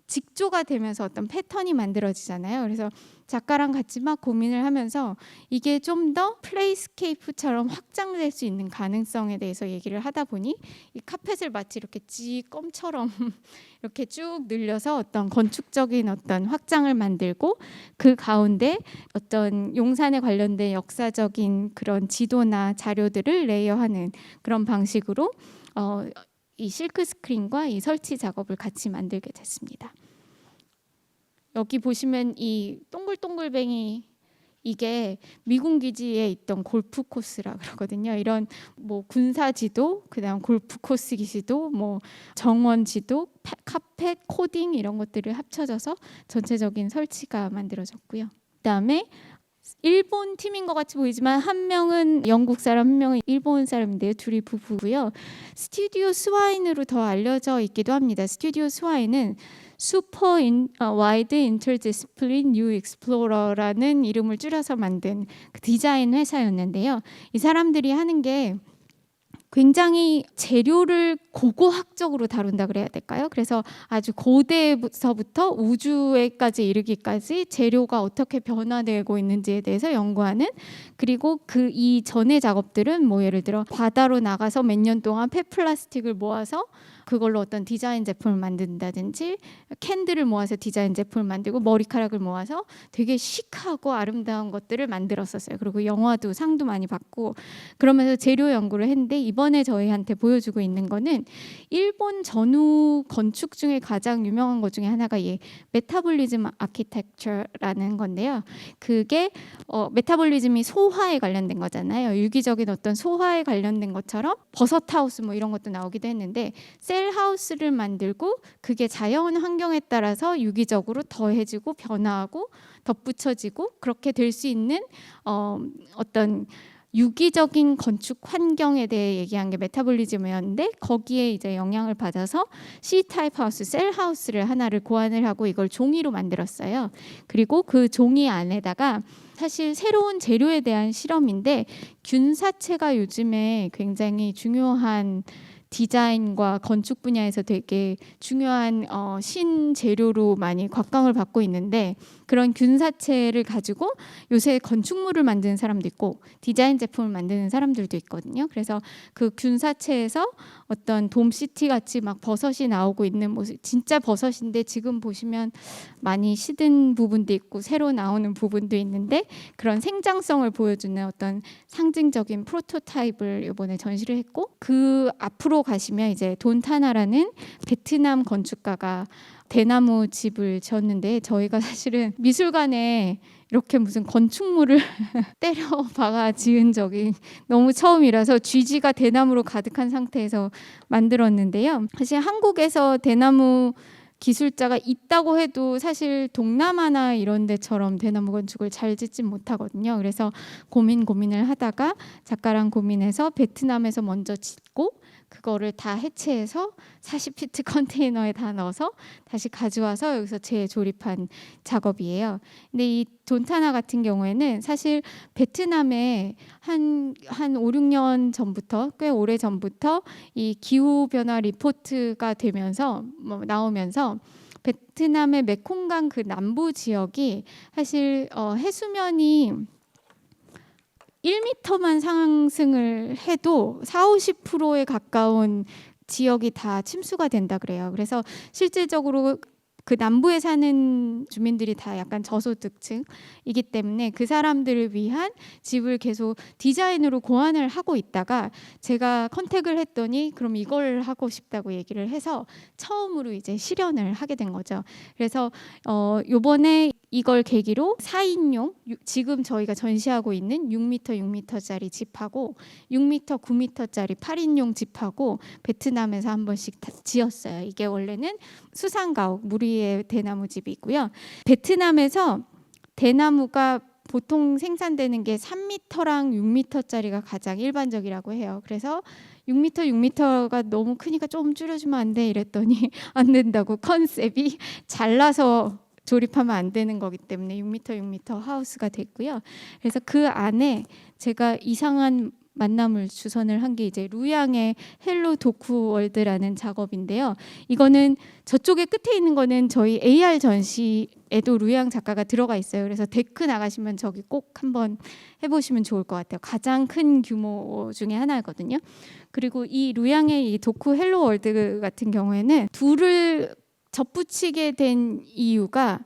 직조가 되면서 어떤 패턴이 만들어지잖아요. 그래서 작가랑 같이 막 고민을 하면서 이게 좀 더 플레이스케이프처럼 확장될 수 있는 가능성에 대해서 얘기를 하다 보니 이 카펫을 마치 이렇게 껌처럼 이렇게 쭉 늘려서 어떤 건축적인 어떤 확장을 만들고 그 가운데 어떤 용산에 관련된 역사적인 그런 지도나 자료들을 레이어하는 그런 방식으로 이 실크 스크린과 이 설치 작업을 같이 만들게 됐습니다. 여기 보시면 이 동글동글뱅이 이게 미군 기지에 있던 골프 코스라 그러거든요. 이런 뭐 군사 지도, 그다음 골프 코스 지도, 뭐 정원 지도, 카펫, 코딩 이런 것들을 합쳐져서 전체적인 설치가 만들어졌고요. 그다음에 일본 팀인 것 같이 보이지만 한 명은 영국 사람, 한 명은 일본 사람인데요. 둘이 부부고요. 스튜디오 스와인으로 더 알려져 있기도 합니다. 스튜디오 스와인은 슈퍼 와이드 인터디스플린 뉴 익스플로러라는 이름을 줄여서 만든 그 디자인 회사였는데요. 이 사람들이 하는 게 굉장히 재료를 고고학적으로 다룬다 그래야 될까요? 그래서 아주 고대에서부터 우주에까지 이르기까지 재료가 어떻게 변화되고 있는지에 대해서 연구하는 그리고 그 이전의 작업들은 뭐 예를 들어 바다로 나가서 몇 년 동안 폐플라스틱을 모아서 그걸로 어떤 디자인 제품을 만든다든지 캔들을 모아서 디자인 제품을 만들고 머리카락을 모아서 되게 시크하고 아름다운 것들을 만들었었어요. 그리고 영화도 상도 많이 받고 그러면서 재료 연구를 했는데 이번에 저희한테 보여주고 있는 거는 일본 전후 건축 중에 가장 유명한 것 중에 하나가 이 메타볼리즘 아키텍처라는 건데요. 그게 메타볼리즘이 소화에 관련된 거잖아요. 유기적인 어떤 소화에 관련된 것처럼 버섯하우스 뭐 이런 것도 나오기도 했는데 셀하우스를 만들고 그게 자연 환경에 따라서 유기적으로 더해지고 변화하고 덧붙여지고 그렇게 될 수 있는 어떤 유기적인 건축 환경에 대해 얘기한 게 메타볼리즘이었는데 거기에 이제 영향을 받아서 C-타입 하우스, 셀 하우스를 하나를 고안을 하고 이걸 종이로 만들었어요. 그리고 그 종이 안에다가 사실 새로운 재료에 대한 실험인데 균사체가 요즘에 굉장히 중요한 디자인과 건축 분야에서 되게 중요한 신재료로 많이 곽광을 받고 있는데, 그런 균사체를 가지고 요새 건축물을 만드는 사람도 있고 디자인 제품을 만드는 사람들도 있거든요. 그래서 그 균사체에서 어떤 돔시티 같이 막 버섯이 나오고 있는 모습, 진짜 버섯인데 지금 보시면 많이 시든 부분도 있고 새로 나오는 부분도 있는데, 그런 생장성을 보여주는 어떤 상징적인 프로토타입을 이번에 전시를 했고, 그 앞으로 가시면 이제 돈타나라는 베트남 건축가가 대나무 집을 지었는데, 저희가 사실은 미술관에 이렇게 무슨 건축물을 때려 박아 지은 적이 너무 처음이라서 GG가 대나무로 가득한 상태에서 만들었는데요. 사실 한국에서 대나무 기술자가 있다고 해도 사실 동남아나 이런 데처럼 대나무 건축을 잘 짓진 못하거든요. 그래서 고민을 하다가 작가랑 고민해서 베트남에서 먼저 짓고 그거를 다 해체해서 40피트 컨테이너에 다 넣어서 다시 가져와서 여기서 재조립한 작업이에요. 근데 이 돈타나 같은 경우에는 사실 베트남에 한 5, 6년 전부터, 꽤 오래 전부터 이 기후변화 리포트가 되면서 나오면서 베트남의 메콩강 그 남부 지역이 사실 해수면이 1m만 상승을 해도 40~50%에 가까운 지역이 다 침수가 된다 그래요. 그래서 실질적으로 그 남부에 사는 주민들이 다 약간 저소득층이기 때문에 그 사람들을 위한 집을 계속 디자인으로 고안을 하고 있다가 제가 컨택을 했더니 그럼 이걸 하고 싶다고 얘기를 해서 처음으로 이제 실현을 하게 된 거죠. 그래서 요번에 이걸 계기로 4인용, 지금 저희가 전시하고 있는 6m 집하고 6m, 9m짜리 8인용 집하고 베트남에서 한 번씩 다 지었어요. 이게 원래는 수상가옥, 물 위에 대나무 집이고요. 베트남에서 대나무가 보통 생산되는 게 3m랑 6m짜리가 가장 일반적이라고 해요. 그래서 6m가 너무 크니까 좀 줄여주면 안 돼 이랬더니 안 된다고, 컨셉이 잘라서 조립하면 안 되는 거기 때문에 6m 하우스가 됐고요. 그래서 그 안에 제가 이상한 만남을 주선을 한 게 이제 루양의 헬로 도쿠 월드라는 작업인데요. 이거는 저쪽에 끝에 있는 거는 저희 AR 전시에도 루양 작가가 들어가 있어요. 그래서 데크 나가시면 저기 꼭 한번 해보시면 좋을 것 같아요. 가장 큰 규모 중에 하나거든요. 그리고 이 루양의 이 도쿠 헬로 월드 같은 경우에는 둘을 접붙이게 된 이유가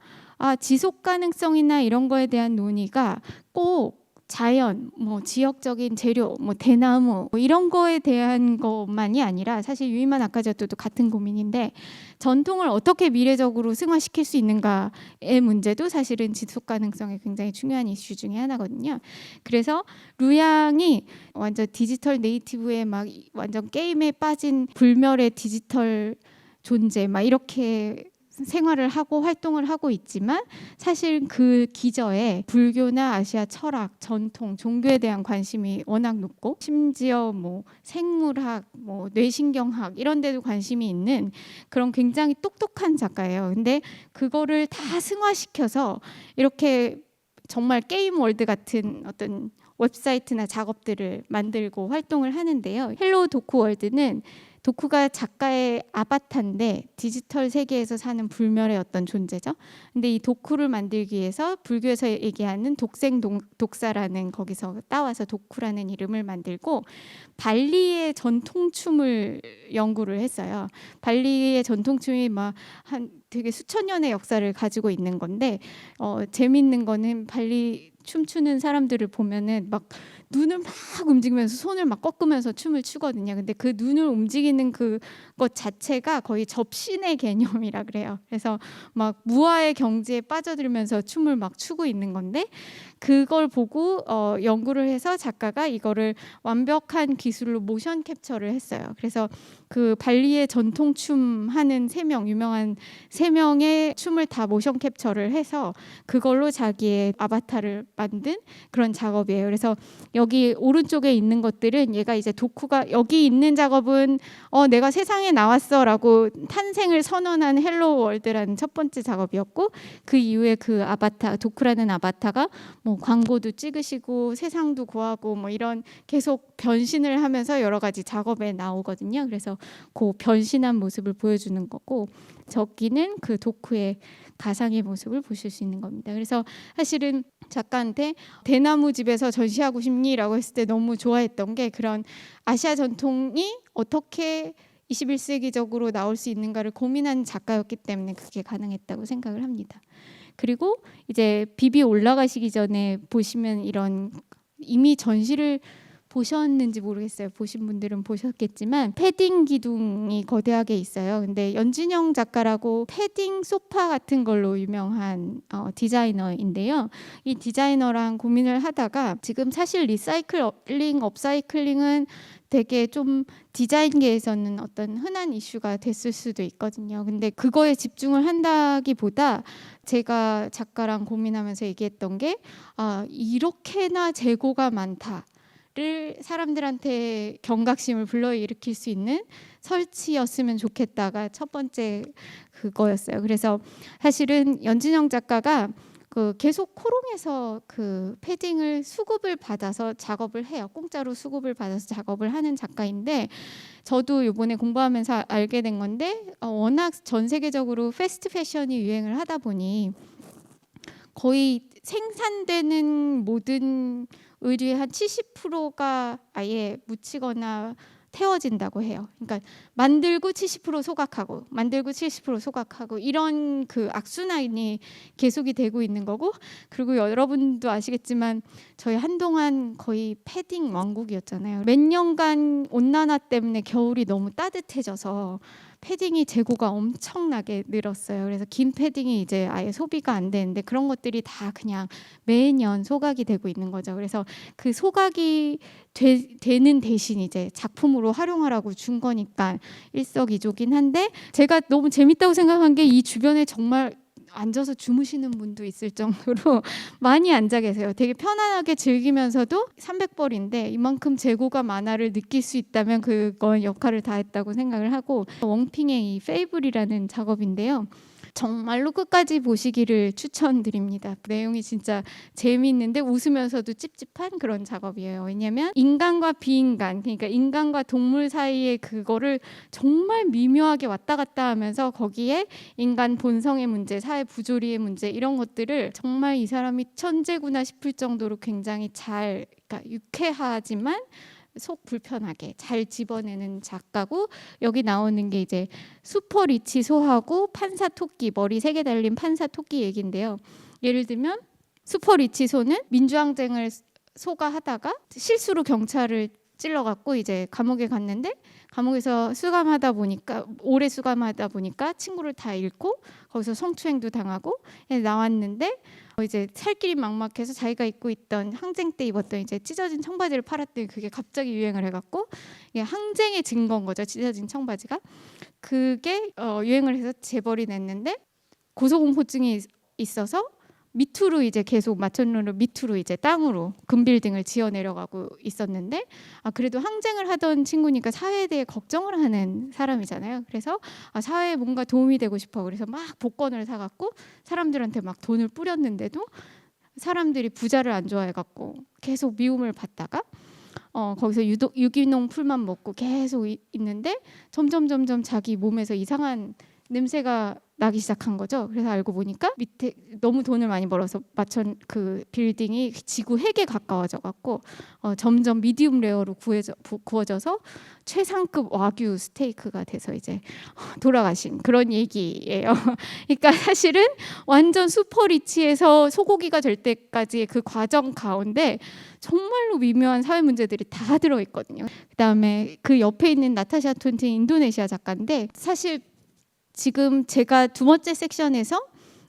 지속 가능성이나 이런 거에 대한 논의가 꼭 자연, 지역적인 재료, 대나무 이런 거에 대한 것만이 아니라, 사실 유이만 아카자토도 같은 고민인데 전통을 어떻게 미래적으로 승화시킬 수 있는가의 문제도 사실은 지속 가능성이 굉장히 중요한 이슈 중에 하나거든요. 그래서 루양이 완전 디지털 네이티브에 막 완전 게임에 빠진 불멸의 디지털 존재 막 이렇게 생활을 하고 활동을 하고 있지만, 사실 그 기저에 불교나 아시아 철학, 전통, 종교에 대한 관심이 워낙 높고, 심지어 생물학, 뇌신경학 이런 데도 관심이 있는 그런 굉장히 똑똑한 작가예요. 근데 그거를 다 승화시켜서 이렇게 정말 게임 월드 같은 어떤 웹사이트나 작업들을 만들고 활동을 하는데요. 헬로 도쿠 월드는 도쿠가 작가의 아바타인데 디지털 세계에서 사는 불멸의 어떤 존재죠. 근데 이 도쿠를 만들기 위해서 불교에서 얘기하는 독사라는, 거기서 따와서 도쿠라는 이름을 만들고 발리의 전통춤을 연구를 했어요. 발리의 전통춤이 한 되게 수천 년의 역사를 가지고 있는 건데, 재밌는 거는 발리 춤추는 사람들을 보면은 막 눈을 막 움직이면서 손을 막 꺾으면서 춤을 추거든요. 근데 그 눈을 움직이는 그것 자체가 거의 접신의 개념이라 그래요. 그래서 막 무아의 경지에 빠져들면서 춤을 막 추고 있는 건데, 그걸 보고 연구를 해서 작가가 이거를 완벽한 기술로 모션 캡처를 했어요. 그래서 그 발리의 전통춤 하는 유명한 3명의 춤을 다 모션 캡처를 해서 그걸로 자기의 아바타를 만든 그런 작업이에요. 그래서 여기 오른쪽에 있는 것들은, 얘가 이제 도쿠가 여기 있는 작업은 내가 세상에 나왔어라고 탄생을 선언한 헬로 월드라는 첫 번째 작업이었고, 그 이후에 그 아바타, 도쿠라는 아바타가 뭐 광고도 찍으시고 세상도 구하고 뭐 이런 계속 변신을 하면서 여러 가지 작업에 나오거든요. 그래서 그 변신한 모습을 보여주는 거고, 저기는 그 도쿠의 가상의 모습을 보실 수 있는 겁니다. 그래서 사실은 작가한테 대나무 집에서 전시하고 싶니라고 했을 때 너무 좋아했던 게, 그런 아시아 전통이 어떻게 21세기적으로 나올 수 있는가를 고민한 작가였기 때문에 그게 가능했다고 생각을 합니다. 그리고 이제 비비 올라가시기 전에 보시면 이런, 이미 전시를 보셨는지 모르겠어요. 보신 분들은 보셨겠지만 패딩 기둥이 거대하게 있어요. 근데 연진영 작가라고 패딩 소파 같은 걸로 유명한 디자이너인데요. 이 디자이너랑 고민을 하다가, 지금 사실 리사이클링, 업사이클링은 되게 좀 디자인계에서는 어떤 흔한 이슈가 됐을 수도 있거든요. 근데 그거에 집중을 한다기보다 제가 작가랑 고민하면서 얘기했던 게, 이렇게나 재고가 많다를 사람들한테 경각심을 불러일으킬 수 있는 설치였으면 좋겠다가 첫 번째 그거였어요. 그래서 사실은 연진영 작가가 계속 코롱에서 그 패딩을 수급을 받아서 작업을 해요. 공짜로 수급을 받아서 작업을 하는 작가인데, 저도 이번에 공부하면서 알게 된 건데, 워낙 전 세계적으로 패스트 패션이 유행을 하다 보니 거의 생산되는 모든 의류의 한 70%가 아예 묻히거나 태워진다고 해요. 그러니까 만들고 70% 소각하고, 만들고 70% 소각하고, 이런 그 악순환이 계속이 되고 있는 거고, 그리고 여러분도 아시겠지만 저희 한동안 거의 패딩 왕국이었잖아요. 몇 년간 온난화 때문에 겨울이 너무 따뜻해져서 패딩이 재고가 엄청나게 늘었어요. 그래서 긴 패딩이 이제 아예 소비가 안 되는데, 그런 것들이 다 그냥 매년 소각이 되고 있는 거죠. 그래서 그 소각이 되는 대신 이제 작품으로 활용하라고 준 거니까 일석이조긴 한데, 제가 너무 재밌다고 생각한 게, 이 주변에 정말 앉아서 주무시는 분도 있을 정도로 많이 앉아 계세요. 되게 편안하게 즐기면서도 300벌인데 이만큼 재고가 많아를 느낄 수 있다면 그건 역할을 다 했다고 생각을 하고, 웡핑의 이 페이블이라는 작업인데요. 정말로 끝까지 보시기를 추천드립니다. 내용이 진짜 재미있는데 웃으면서도 찝찝한 그런 작업이에요. 왜냐하면 인간과 비인간, 그러니까 인간과 동물 사이의 그거를 정말 미묘하게 왔다 갔다 하면서, 거기에 인간 본성의 문제, 사회 부조리의 문제, 이런 것들을 정말 이 사람이 천재구나 싶을 정도로 굉장히 잘, 그러니까 유쾌하지만 속 불편하게 잘 집어내는 작가고, 여기 나오는 게 이제 슈퍼 리치 소하고 판사 토끼, 머리 3개 달린 판사 토끼 얘긴데요. 예를 들면 슈퍼 리치 소는 민주항쟁을 소가 하다가 실수로 경찰을 찔러갖고 이제 감옥에 갔는데, 감옥에서 수감하다 보니까, 오래 수감하다 보니까 친구를 다 잃고 거기서 성추행도 당하고 나왔는데, 이제 살 길이 막막해서 자기가 입고 있던, 항쟁 때 입었던 이제 찢어진 청바지를 팔았더니 그게 갑자기 유행을 해갖고, 이게 항쟁의 증거인 거죠, 찢어진 청바지가. 그게 유행을 해서 재벌이 냈는데, 고소공포증이 있어서 밑으로 이제 계속 마천루를 밑으로 이제 땅으로 금빌딩을 지어 내려가고 있었는데, 그래도 항쟁을 하던 친구니까 사회에 대해 걱정을 하는 사람이잖아요. 그래서 사회에 뭔가 도움이 되고 싶어. 그래서 막 복권을 사갖고 사람들한테 막 돈을 뿌렸는데도 사람들이 부자를 안 좋아해갖고 계속 미움을 받다가 거기서 유기농 풀만 먹고 계속 있는데, 점점 자기 몸에서 이상한 냄새가 나기 시작한 거죠. 그래서 알고 보니까 밑에 너무 돈을 많이 벌어서 마천 그 빌딩이 지구 핵에 가까워져 갖고 점점 미디움 레어로 구워져서 최상급 와규 스테이크가 돼서 이제 돌아가신 그런 얘기예요. 그러니까 사실은 완전 슈퍼 리치에서 소고기가 될 때까지의 그 과정 가운데 정말로 미묘한 사회 문제들이 다 들어있거든요. 그다음에 그 옆에 있는 나타샤 톤틴 인도네시아 작가인데, 사실 지금 제가 두 번째 섹션에서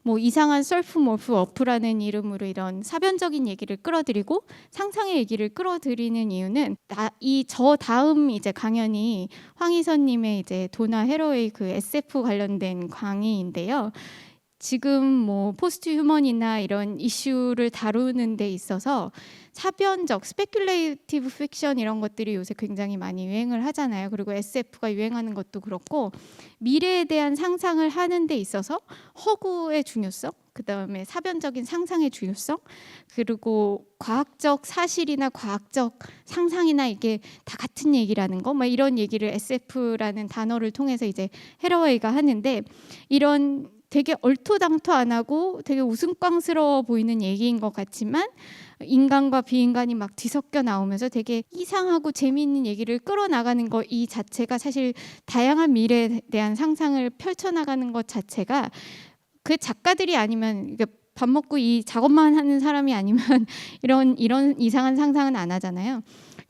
뭐 이상한 썰프몰프 어프라는 이름으로 이런 사변적인 얘기를 끌어들이고 상상의 얘기를 끌어들이는 이유는, 저 다음 이제 강연이 황희선님의 이제 도나 해로웨이 그 SF 관련된 강의인데요. 지금 뭐 포스트 휴먼이나 이런 이슈를 다루는 데 있어서 사변적, 스페큘레이티브 픽션 이런 것들이 요새 굉장히 많이 유행을 하잖아요. 그리고 SF가 유행하는 것도 그렇고 미래에 대한 상상을 하는 데 있어서 허구의 중요성, 그다음에 사변적인 상상의 중요성, 그리고 과학적 사실이나 과학적 상상이나 이게 다 같은 얘기라는 거, 막 이런 얘기를 SF라는 단어를 통해서 이제 헤러웨이가 하는데, 이런 되게 얼토당토 안 하고 되게 우스꽝스러워 보이는 얘기인 것 같지만 인간과 비인간이 막 뒤섞여 나오면서 되게 이상하고 재미있는 얘기를 끌어나가는 것, 이 자체가 사실 다양한 미래에 대한 상상을 펼쳐나가는 것 자체가 그 작가들이 아니면, 밥 먹고 이 작업만 하는 사람이 아니면 이런 이상한 상상은 안 하잖아요.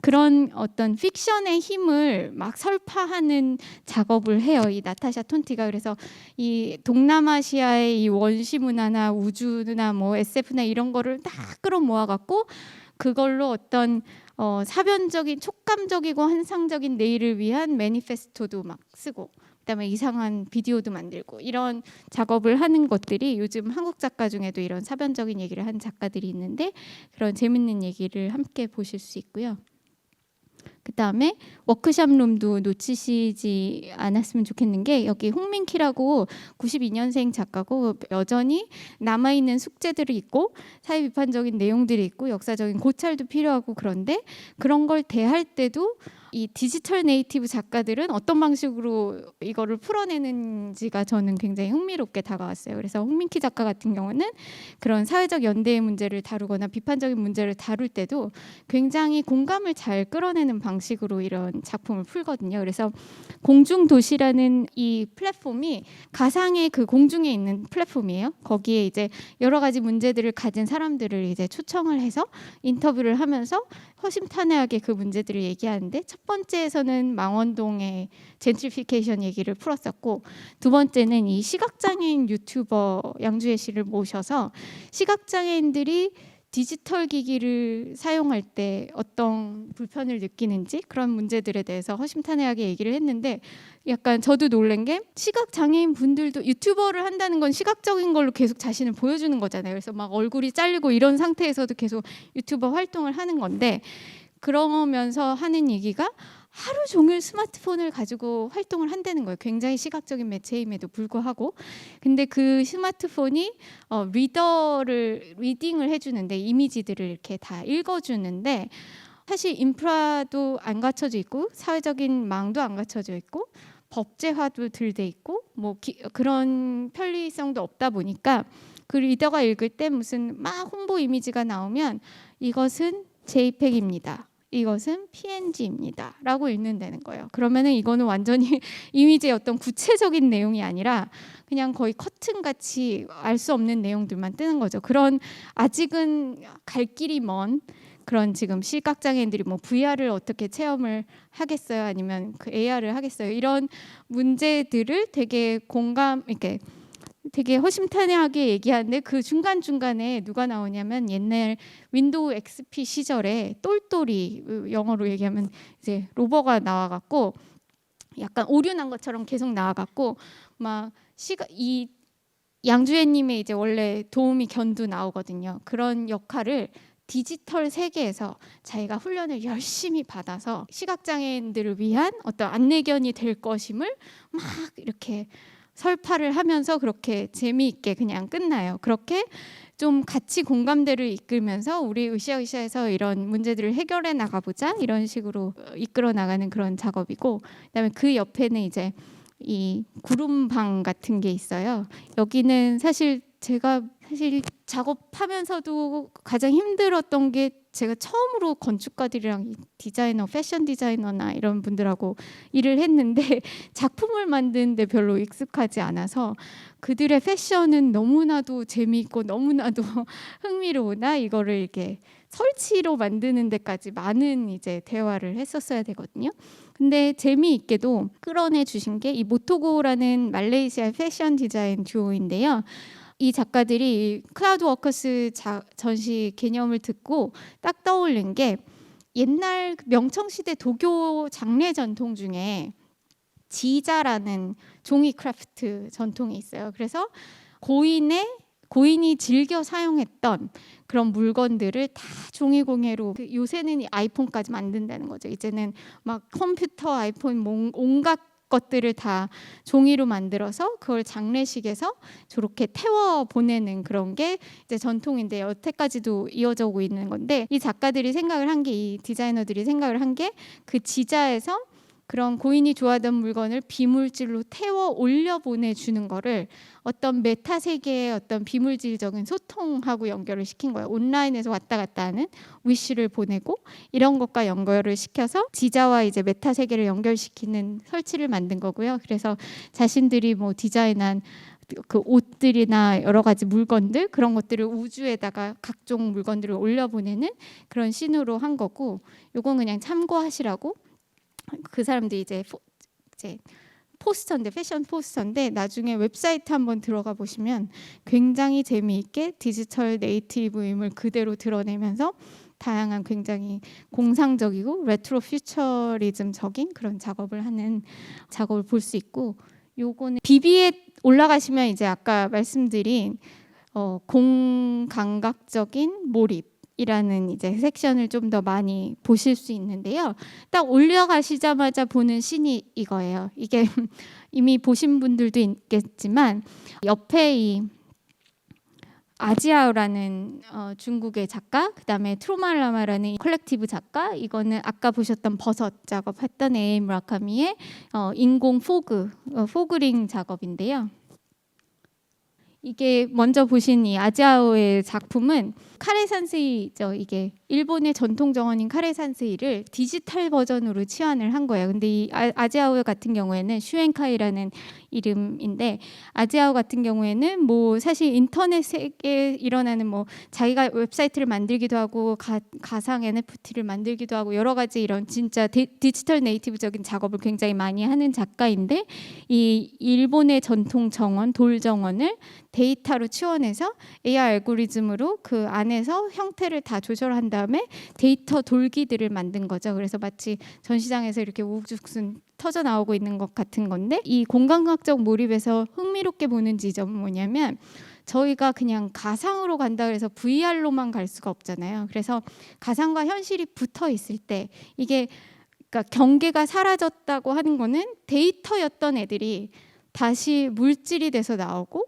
그런 어떤 픽션의 힘을 막 설파하는 작업을 해요, 이 나타샤 톤티가. 그래서 이 동남아시아의 이 원시 문화나 우주나 뭐 SF나 이런 거를 다 끌어모아 갖고 그걸로 어떤 사변적인, 촉감적이고 환상적인 내일을 위한 매니페스토도 막 쓰고, 그다음에 이상한 비디오도 만들고, 이런 작업을 하는 것들이 요즘 한국 작가 중에도 이런 사변적인 얘기를 한 작가들이 있는데, 그런 재밌는 얘기를 함께 보실 수 있고요. 그다음에 워크샵 룸도 놓치시지 않았으면 좋겠는 게, 여기 홍민키라고 92년생 작가고 여전히 남아있는 숙제들이 있고 사회 비판적인 내용들이 있고 역사적인 고찰도 필요하고, 그런데 그런 걸 대할 때도 이 디지털 네이티브 작가들은 어떤 방식으로 이거를 풀어내는지가 저는 굉장히 흥미롭게 다가왔어요. 그래서 홍민키 작가 같은 경우는 그런 사회적 연대의 문제를 다루거나 비판적인 문제를 다룰 때도 굉장히 공감을 잘 끌어내는 방식으로 이런 작품을 풀거든요. 그래서 공중도시라는 이 플랫폼이 가상의 그 공중에 있는 플랫폼이에요. 거기에 이제 여러 가지 문제들을 가진 사람들을 이제 초청을 해서 인터뷰를 하면서 허심탄회하게 그 문제들을 얘기하는데, 첫 번째에서는 망원동의 젠트리피케이션 얘기를 풀었었고, 두 번째는 이 시각장애인 유튜버 양주혜 씨를 모셔서 시각장애인들이 디지털 기기를 사용할 때 어떤 불편을 느끼는지, 그런 문제들에 대해서 허심탄회하게 얘기를 했는데, 약간 저도 놀란 게, 시각장애인 분들도 유튜버를 한다는 건 시각적인 걸로 계속 자신을 보여주는 거잖아요. 그래서 막 얼굴이 잘리고 이런 상태에서도 계속 유튜버 활동을 하는 건데, 그러면서 하는 얘기가 하루 종일 스마트폰을 가지고 활동을 한다는 거예요. 굉장히 시각적인 매체임에도 불구하고. 근데 그 스마트폰이 리딩을 해주는데, 이미지들을 이렇게 다 읽어주는데, 사실 인프라도 안 갖춰져 있고 사회적인 망도 안 갖춰져 있고 법제화도 덜 돼 있고 뭐 그런 편리성도 없다 보니까, 그 리더가 읽을 때 무슨 막 홍보 이미지가 나오면 이것은 JPEG입니다, 이것은 PNG입니다 라고 읽는다는 거예요. 그러면은 이거는 완전히 이미지의 어떤 구체적인 내용이 아니라 그냥 거의 커튼같이 알 수 없는 내용들만 뜨는 거죠. 그런 아직은 갈 길이 먼 그런, 지금 시각장애인들이 뭐 VR을 어떻게 체험을 하겠어요? 아니면 그 AR을 하겠어요? 이런 문제들을 되게 이렇게 되게 허심탄회하게 얘기하는데, 그 중간중간에 누가 나오냐면 옛날 윈도우 XP 시절에 똘똘이, 영어로 얘기하면 이제 로버가 나와갖고 약간 오류난 것처럼 계속 나와갖고 막 이 양주혜님의 이제 원래 도우미 견도 나오거든요. 그런 역할을 디지털 세계에서 자기가 훈련을 열심히 받아서 시각장애인들을 위한 어떤 안내견이 될 것임을 막 이렇게 설파를 하면서 그렇게 재미있게 그냥 끝나요. 그렇게 좀 같이 공감대를 이끌면서 우리 으쌰으쌰해서 이런 문제들을 해결해 나가보자, 이런 식으로 이끌어 나가는 그런 작업이고, 그다음에 그 옆에는 이제 이 구름방 같은 게 있어요. 여기는 사실 제가 작업하면서도 가장 힘들었던 게, 제가 처음으로 건축가들이랑 디자이너, 패션 디자이너나 이런 분들하고 일을 했는데 작품을 만드는데 별로 익숙하지 않아서 그들의 패션은 너무나도 재미있고 너무나도 흥미로우나 이거를 이렇게 설치로 만드는 데까지 많은 이제 대화를 했었어야 되거든요. 근데 재미있게도 끌어내 주신 게 이 모토고라는 말레이시아 패션 디자인 듀오인데요. 이 작가들이 클라우드 워커스 전시 개념을 듣고 딱 떠올린 게, 옛날 명청시대 도교 장례 전통 중에 지자라는 종이 크래프트 전통이 있어요. 그래서 고인이 즐겨 사용했던 그런 물건들을 다 종이공예로, 요새는 이 아이폰까지 만든다는 거죠. 이제는 막 컴퓨터, 아이폰, 온갖 것들을 다 종이로 만들어서 그걸 장례식에서 저렇게 태워 보내는 그런 게 이제 전통인데 여태까지도 이어져 오고 있는 건데, 이 작가들이 생각을 한 게, 이 디자이너들이 생각을 한 게 그 지자에서 그런 고인이 좋아하던 물건을 비물질로 태워 올려 보내주는 거를 어떤 메타 세계의 어떤 비물질적인 소통하고 연결을 시킨 거예요. 온라인에서 왔다 갔다 하는 위시를 보내고 이런 것과 연결을 시켜서 지자와 이제 메타 세계를 연결시키는 설치를 만든 거고요. 그래서 자신들이 뭐 디자인한 그 옷들이나 여러 가지 물건들, 그런 것들을 우주에다가 각종 물건들을 올려보내는 그런 신으로 한 거고, 요건 그냥 참고하시라고. 그 사람들이 이제 포스터인데, 패션 포스터인데, 나중에 웨브사이트 한번 들어가 보시면 굉장히 재미있게 디지털 네이티브임을 그대로 드러내면서 다양한 굉장히 공상적이고 레트로 퓨처리즘적인 그런 작업을 볼 수 있고, 요거는 비비에 올라가시면 이제 아까 말씀드린 공감각적인 몰입이라는 이제 섹션을 좀 더 많이 보실 수 있는데요. 딱 올려가시자마자 보는 씬이 이거예요. 이게 이미 보신 분들도 있겠지만, 옆에 이 아지아오라는 중국의 작가, 그다음에 트로말라마라는 컬렉티브 작가, 이거는 아까 보셨던 버섯 작업했던 A.M. 무라카미의 인공 포그링 작업인데요. 이게 먼저 보신 이 아지아오의 작품은 카레 산세이죠. 이게 일본의 전통 정원인 카레 산세이를 디지털 버전으로 치환을 한 거예요. 근데 이 아지아오 같은 경우에는 슈엔카이라는 이름인데, 아지아오 같은 경우에는 뭐 사실 인터넷에 일어나는 뭐 자기가 웹사이트를 만들기도 하고 가상 NFT를 만들기도 하고 여러 가지 이런 진짜 디지털 네이티브적인 작업을 굉장히 많이 하는 작가인데, 이 일본의 전통 정원, 돌 정원을 데이터로 치환해서 AI 알고리즘으로 그 안에서 형태를 다 조절한 다음에 데이터 돌기들을 만든 거죠. 그래서 마치 전시장에서 이렇게 우후죽순 터져 나오고 있는 것 같은 건데, 이 공감각적 몰입에서 흥미롭게 보는 지점은 뭐냐면, 저희가 그냥 가상으로 간다 그래서 VR로만 갈 수가 없잖아요. 그래서 가상과 현실이 붙어 있을 때, 이게 그러니까 경계가 사라졌다고 하는 거는 데이터였던 애들이 다시 물질이 돼서 나오고,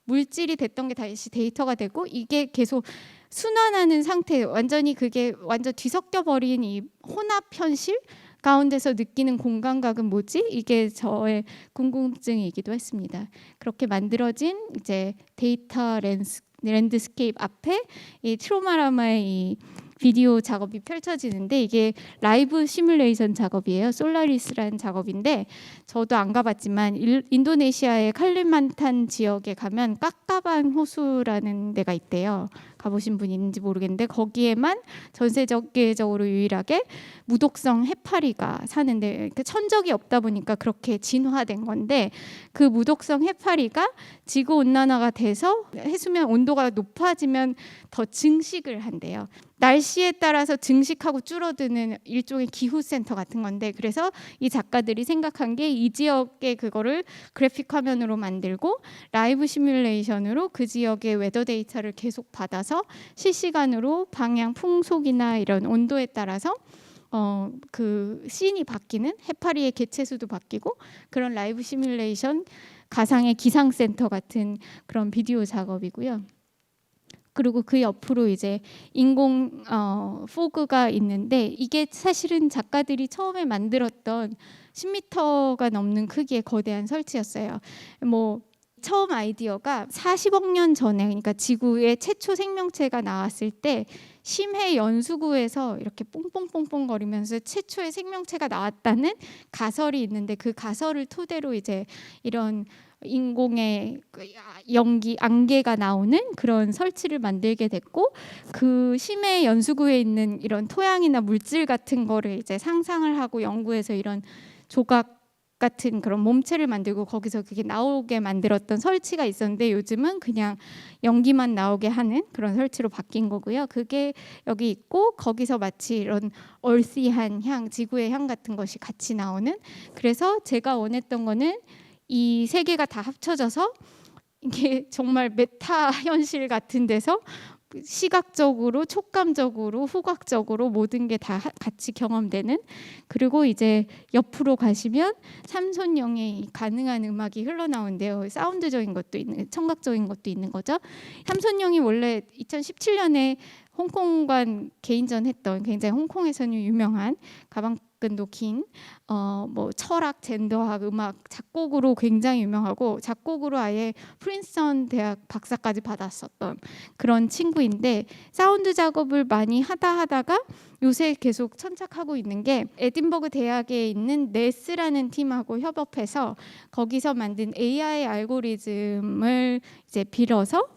물질이 됐던 게 다시 데이터가 되고, 이게 계속 순환하는 상태예요. 완전히 그게 완전 뒤섞여 버린 이 혼합 현실 가운데서 느끼는 공감각은 뭐지? 이게 저의 궁금증이기도 했습니다. 그렇게 만들어진 이제 데이터 랜드스케이프 앞에 이 트로마라마의 이 비디오 작업이 펼쳐지는데, 이게 라이브 시뮬레이션 작업이에요. 솔라리스라는 작업인데, 저도 안 가봤지만 인도네시아의 칼리만탄 지역에 가면 까까반 호수라는 데가 있대요. 가보신 분 있는지 모르겠는데, 거기에만 전 세계적으로 유일하게 무독성 해파리가 사는데, 그 천적이 없다 보니까 그렇게 진화된 건데, 그 무독성 해파리가 지구 온난화가 돼서 해수면 온도가 높아지면 더 증식을 한대요. 날씨에 따라서 증식하고 줄어드는 일종의 기후센터 같은 건데, 그래서 이 작가들이 생각한 게 이 지역의 그거를 그래픽 화면으로 만들고 라이브 시뮬레이션으로 그 지역의 웨더 데이터를 계속 받아서 실시간으로 방향, 풍속이나 이런 온도에 따라서 그 씬이 바뀌는, 해파리의 개체수도 바뀌고, 그런 라이브 시뮬레이션 가상의 기상센터 같은 그런 비디오 작업이고요. 그리고 그 옆으로 이제 인공 포그가 있는데, 이게 사실은 작가들이 처음에 만들었던 10m가 넘는 크기의 거대한 설치였어요. 뭐 처음 아이디어가 40억 년 전에, 그러니까 지구에 최초 생명체가 나왔을 때 심해 연수구에서 이렇게 뽕뽕뽕뽕 거리면서 최초의 생명체가 나왔다는 가설이 있는데, 그 가설을 토대로 이제 이런 인공의 연기, 안개가 나오는 그런 설치를 만들게 됐고, 그 심해 연수구에 있는 이런 토양이나 물질 같은 거를 이제 상상을 하고 연구해서 이런 조각 같은 그런 몸체를 만들고 거기서 그게 나오게 만들었던 설치가 있었는데, 요즘은 그냥 연기만 나오게 하는 그런 설치로 바뀐 거고요. 그게 여기 있고, 거기서 마치 이런 얼씨한 향, 지구의 향 같은 것이 같이 나오는, 그래서 제가 원했던 거는 이 세 개가 다 합쳐져서 이게 정말 메타 현실 같은 데서 시각적으로, 촉감적으로, 후각적으로 모든 게 다 같이 경험되는. 그리고 이제 옆으로 가시면 삼손영의 가능한 음악이 흘러나오는데요. 사운드적인 것도 있는, 청각적인 것도 있는 거죠. 삼손영이 원래 2017년에 홍콩관 개인전 했던, 굉장히 홍콩에서는 유명한, 가방끈도 긴 뭐 철학, 젠더학, 음악, 작곡으로 굉장히 유명하고 작곡으로 아예 프린스턴 대학 박사까지 받았었던 그런 친구인데, 사운드 작업을 많이 하다가 요새 계속 천착하고 있는 게 에딘버그 대학에 있는 네스라는 팀하고 협업해서 거기서 만든 AI 알고리즘을 이제 빌어서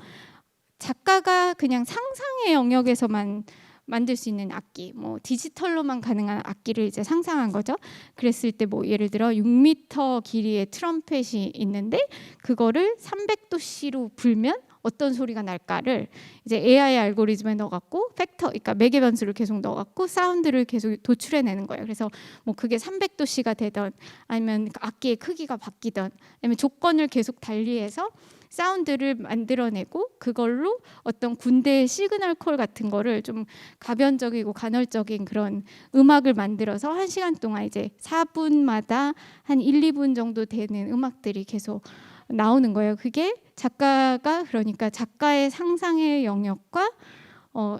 작가가 그냥 상상의 영역에서만 만들 수 있는 악기, 뭐 디지털로만 가능한 악기를 이제 상상한 거죠. 그랬을 때 뭐 예를 들어 6m 길이의 트럼펫이 있는데 그거를 300도씨로 불면 어떤 소리가 날까를 이제 AI 알고리즘에 넣어갖고 그러니까 매개 변수를 계속 넣어갖고 사운드를 계속 도출해내는 거예요. 그래서 뭐 그게 300도씨가 되던, 아니면 악기의 크기가 바뀌던, 아니면 조건을 계속 달리해서 사운드를 만들어내고 그걸로 어떤 군대의 시그널 콜 같은 거를 좀 가변적이고 간헐적인 그런 음악을 만들어서 1시간 동안 이제 4분마다 한 1, 2분 정도 되는 음악들이 계속 나오는 거예요. 그게 작가가, 그러니까 작가의 상상의 영역과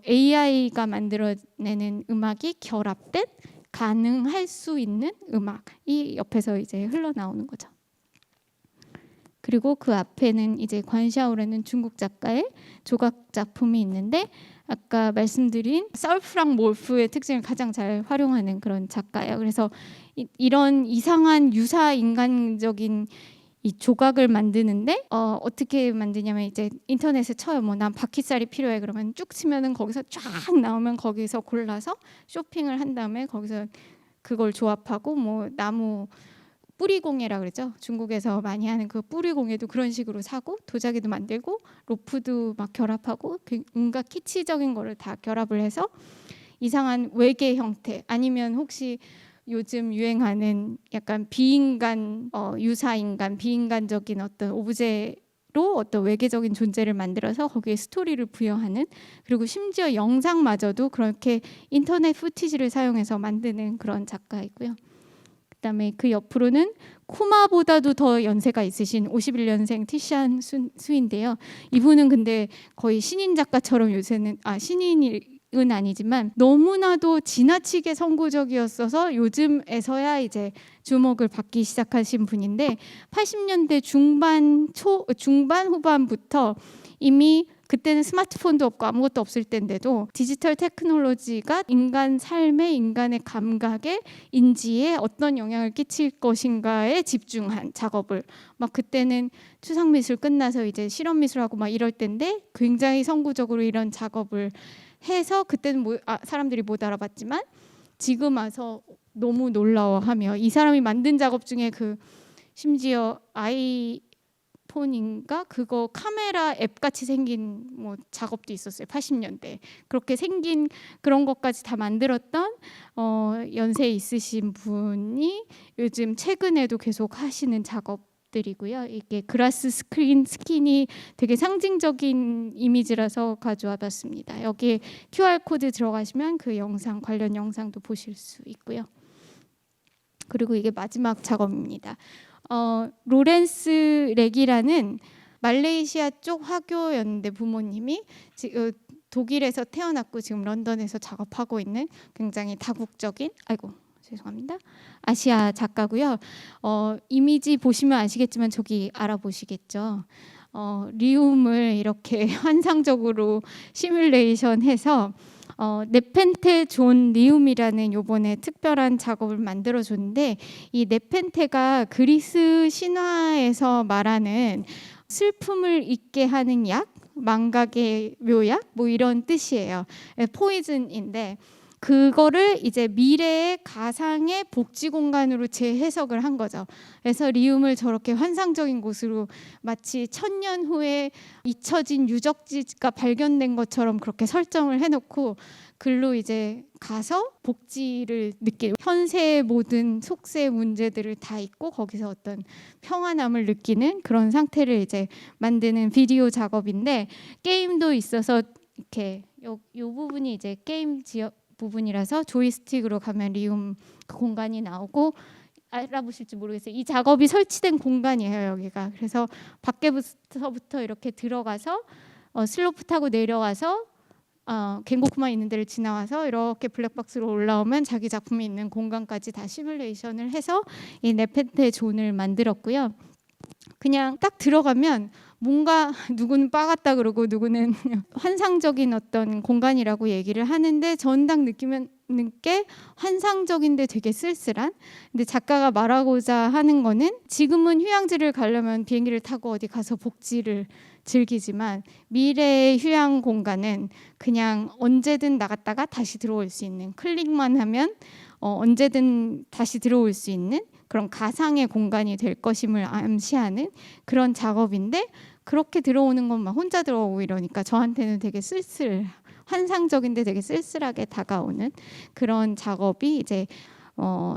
AI가 만들어내는 음악이 결합된 가능할 수 있는 음악이 옆에서 이제 흘러나오는 거죠. 그리고 그 앞에는 이제 관샤오라는 중국 작가의 조각 작품이 있는데, 아까 말씀드린 설프랑 몰프의 특징을 가장 잘 활용하는 그런 작가예요. 그래서 이런 이상한 유사 인간적인 이 조각을 만드는데 어떻게 만드냐면 이제 인터넷에 쳐요. 뭐 난 바퀴살이 필요해 그러면 쭉 치면은 거기서 쫙 나오면 거기서 골라서 쇼핑을 한 다음에 거기서 그걸 조합하고, 뭐 나무 뿌리공예라 그러죠. 중국에서 많이 하는 그 뿌리공예도 그런 식으로 사고, 도자기도 만들고 로프도 막 결합하고 온갖 키치적인 거를 다 결합을 해서 이상한 외계 형태, 아니면 혹시 요즘 유행하는 약간 비인간, 유사인간, 비인간적인 어떤 오브제로 어떤 외계적인 존재를 만들어서 거기에 스토리를 부여하는, 그리고 심지어 영상마저도 그렇게 인터넷 후티지를 사용해서 만드는 그런 작가이고요. 그다음에 그 옆으로는 코마보다도 더 연세가 있으신 51년생 티시안 수인데요. 이분은 근데 거의 신인 작가처럼 요새는 신인은 아니지만 너무나도 지나치게 선구적이었어서 요즘에서야 이제 주목을 받기 시작하신 분인데, 80년대 중반 후반부터 이미, 그때는 스마트폰도 없고 아무것도 없을 때인데도 디지털 테크놀로지가 인간 삶에, 인간의 감각에, 인지에 어떤 영향을 끼칠 것인가에 집중한 작업을, 막 그때는 추상미술 끝나서 이제 실험미술하고 막 이럴 때인데 굉장히 선구적으로 이런 작업을 해서 그때는 사람들이 못 알아봤지만 지금 와서 너무 놀라워하며, 이 사람이 만든 작업 중에 그 심지어 아이폰인가 그거 카메라 앱 같이 생긴 뭐 작업도 있었어요. 80년대 그렇게 생긴 그런 것까지 다 만들었던 연세 있으신 분이 요즘 최근에도 계속 하시는 작업들이고요. 이게 그라스 스킨이 되게 상징적인 이미지라서 가져와 봤습니다. 여기에 QR 코드 들어가시면 그 영상, 관련 영상도 보실 수 있고요. 그리고 이게 마지막 작업입니다. 로렌스 렉이라는 말레이시아 쪽 화교였는데 부모님이 독일에서 태어났고 지금 런던에서 작업하고 있는 굉장히 다국적인, 죄송합니다, 아시아 작가고요. 이미지 보시면 아시겠지만 저기 알아보시겠죠. 리움을 이렇게 환상적으로 시뮬레이션해서 네펜테 존 리움이라는 요번에 특별한 작업을 만들어줬는데, 이 네펜테가 그리스 신화에서 말하는 슬픔을 잊게 하는 약, 망각의 묘약, 뭐 이런 뜻이에요. 포이즌인데 그거를 이제 미래의 가상의 복지 공간으로 재해석을 한 거죠. 그래서 리움을 저렇게 환상적인 곳으로 마치 1000년 후에 잊혀진 유적지가 발견된 것처럼 그렇게 설정을 해놓고, 글로 이제 가서 복지를 느끼고 현세의 모든 속세 문제들을 다 잊고 거기서 어떤 평안함을 느끼는 그런 상태를 이제 만드는 비디오 작업인데, 게임도 있어서 이렇게 요 부분이 이제 게임 지역 부분이라서 조이스틱으로 가면 리움 그 공간이 나오고, 알아보실지 모르겠어요. 이 작업이 설치된 공간이에요, 여기가. 그래서 밖에서부터 이렇게 들어가서 슬로프 타고 내려와서 갱고쿠만 있는 데를 지나와서 이렇게 블랙박스로 올라오면 자기 작품이 있는 공간까지 다 시뮬레이션을 해서 이 네페테 존을 만들었고요. 그냥 딱 들어가면 뭔가 누구는 빠갔다 그러고 누구는 환상적인 어떤 공간이라고 얘기를 하는데, 전 딱 느끼는 게 환상적인데 되게 쓸쓸한. 근데 작가가 말하고자 하는 거는 지금은 휴양지를 가려면 비행기를 타고 어디 가서 복지를 즐기지만 미래의 휴양 공간은 그냥 언제든 나갔다가 다시 들어올 수 있는, 클릭만 하면 언제든 다시 들어올 수 있는 그런 가상의 공간이 될 것임을 암시하는 그런 작업인데, 그렇게 들어오는 것만 혼자 들어오고 이러니까 저한테는 되게 환상적인데 되게 쓸쓸하게 다가오는 그런 작업이 이제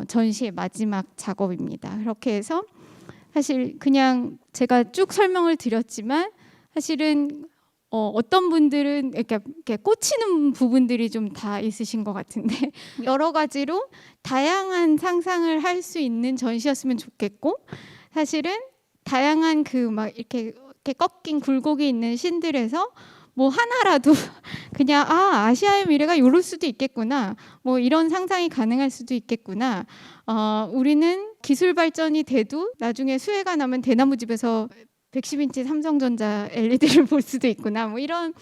전시의 마지막 작업입니다. 그렇게 해서 사실 그냥 제가 쭉 설명을 드렸지만 사실은 어떤 분들은 이렇게 꽂히는 부분들이 좀 다 있으신 것 같은데 여러 가지로 다양한 상상을 할 수 있는 전시였으면 좋겠고, 사실은 다양한 그 막 이렇게 꺾인 굴곡이 있는 신들에서 뭐 하나라도 그냥 아시아의 미래가 이럴 수도 있겠구나, 뭐 이런 상상이 가능할 수도 있겠구나, 우리는 기술 발전이 돼도 나중에 수혜가 나면 대나무집에서 110인치 삼성전자 LED를 볼 수도 있구나, 뭐 이런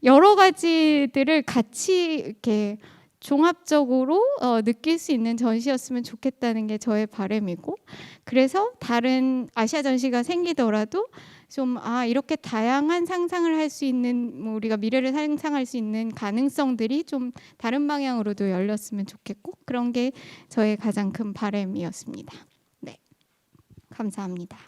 여러 가지들을 같이 이렇게 종합적으로 느낄 수 있는 전시였으면 좋겠다는 게 저의 바람이고, 그래서 다른 아시아 전시가 생기더라도 좀 이렇게 다양한 상상을 할 수 있는, 뭐 우리가 미래를 상상할 수 있는 가능성들이 좀 다른 방향으로도 열렸으면 좋겠고, 그런 게 저의 가장 큰 바람이었습니다. 네, 감사합니다.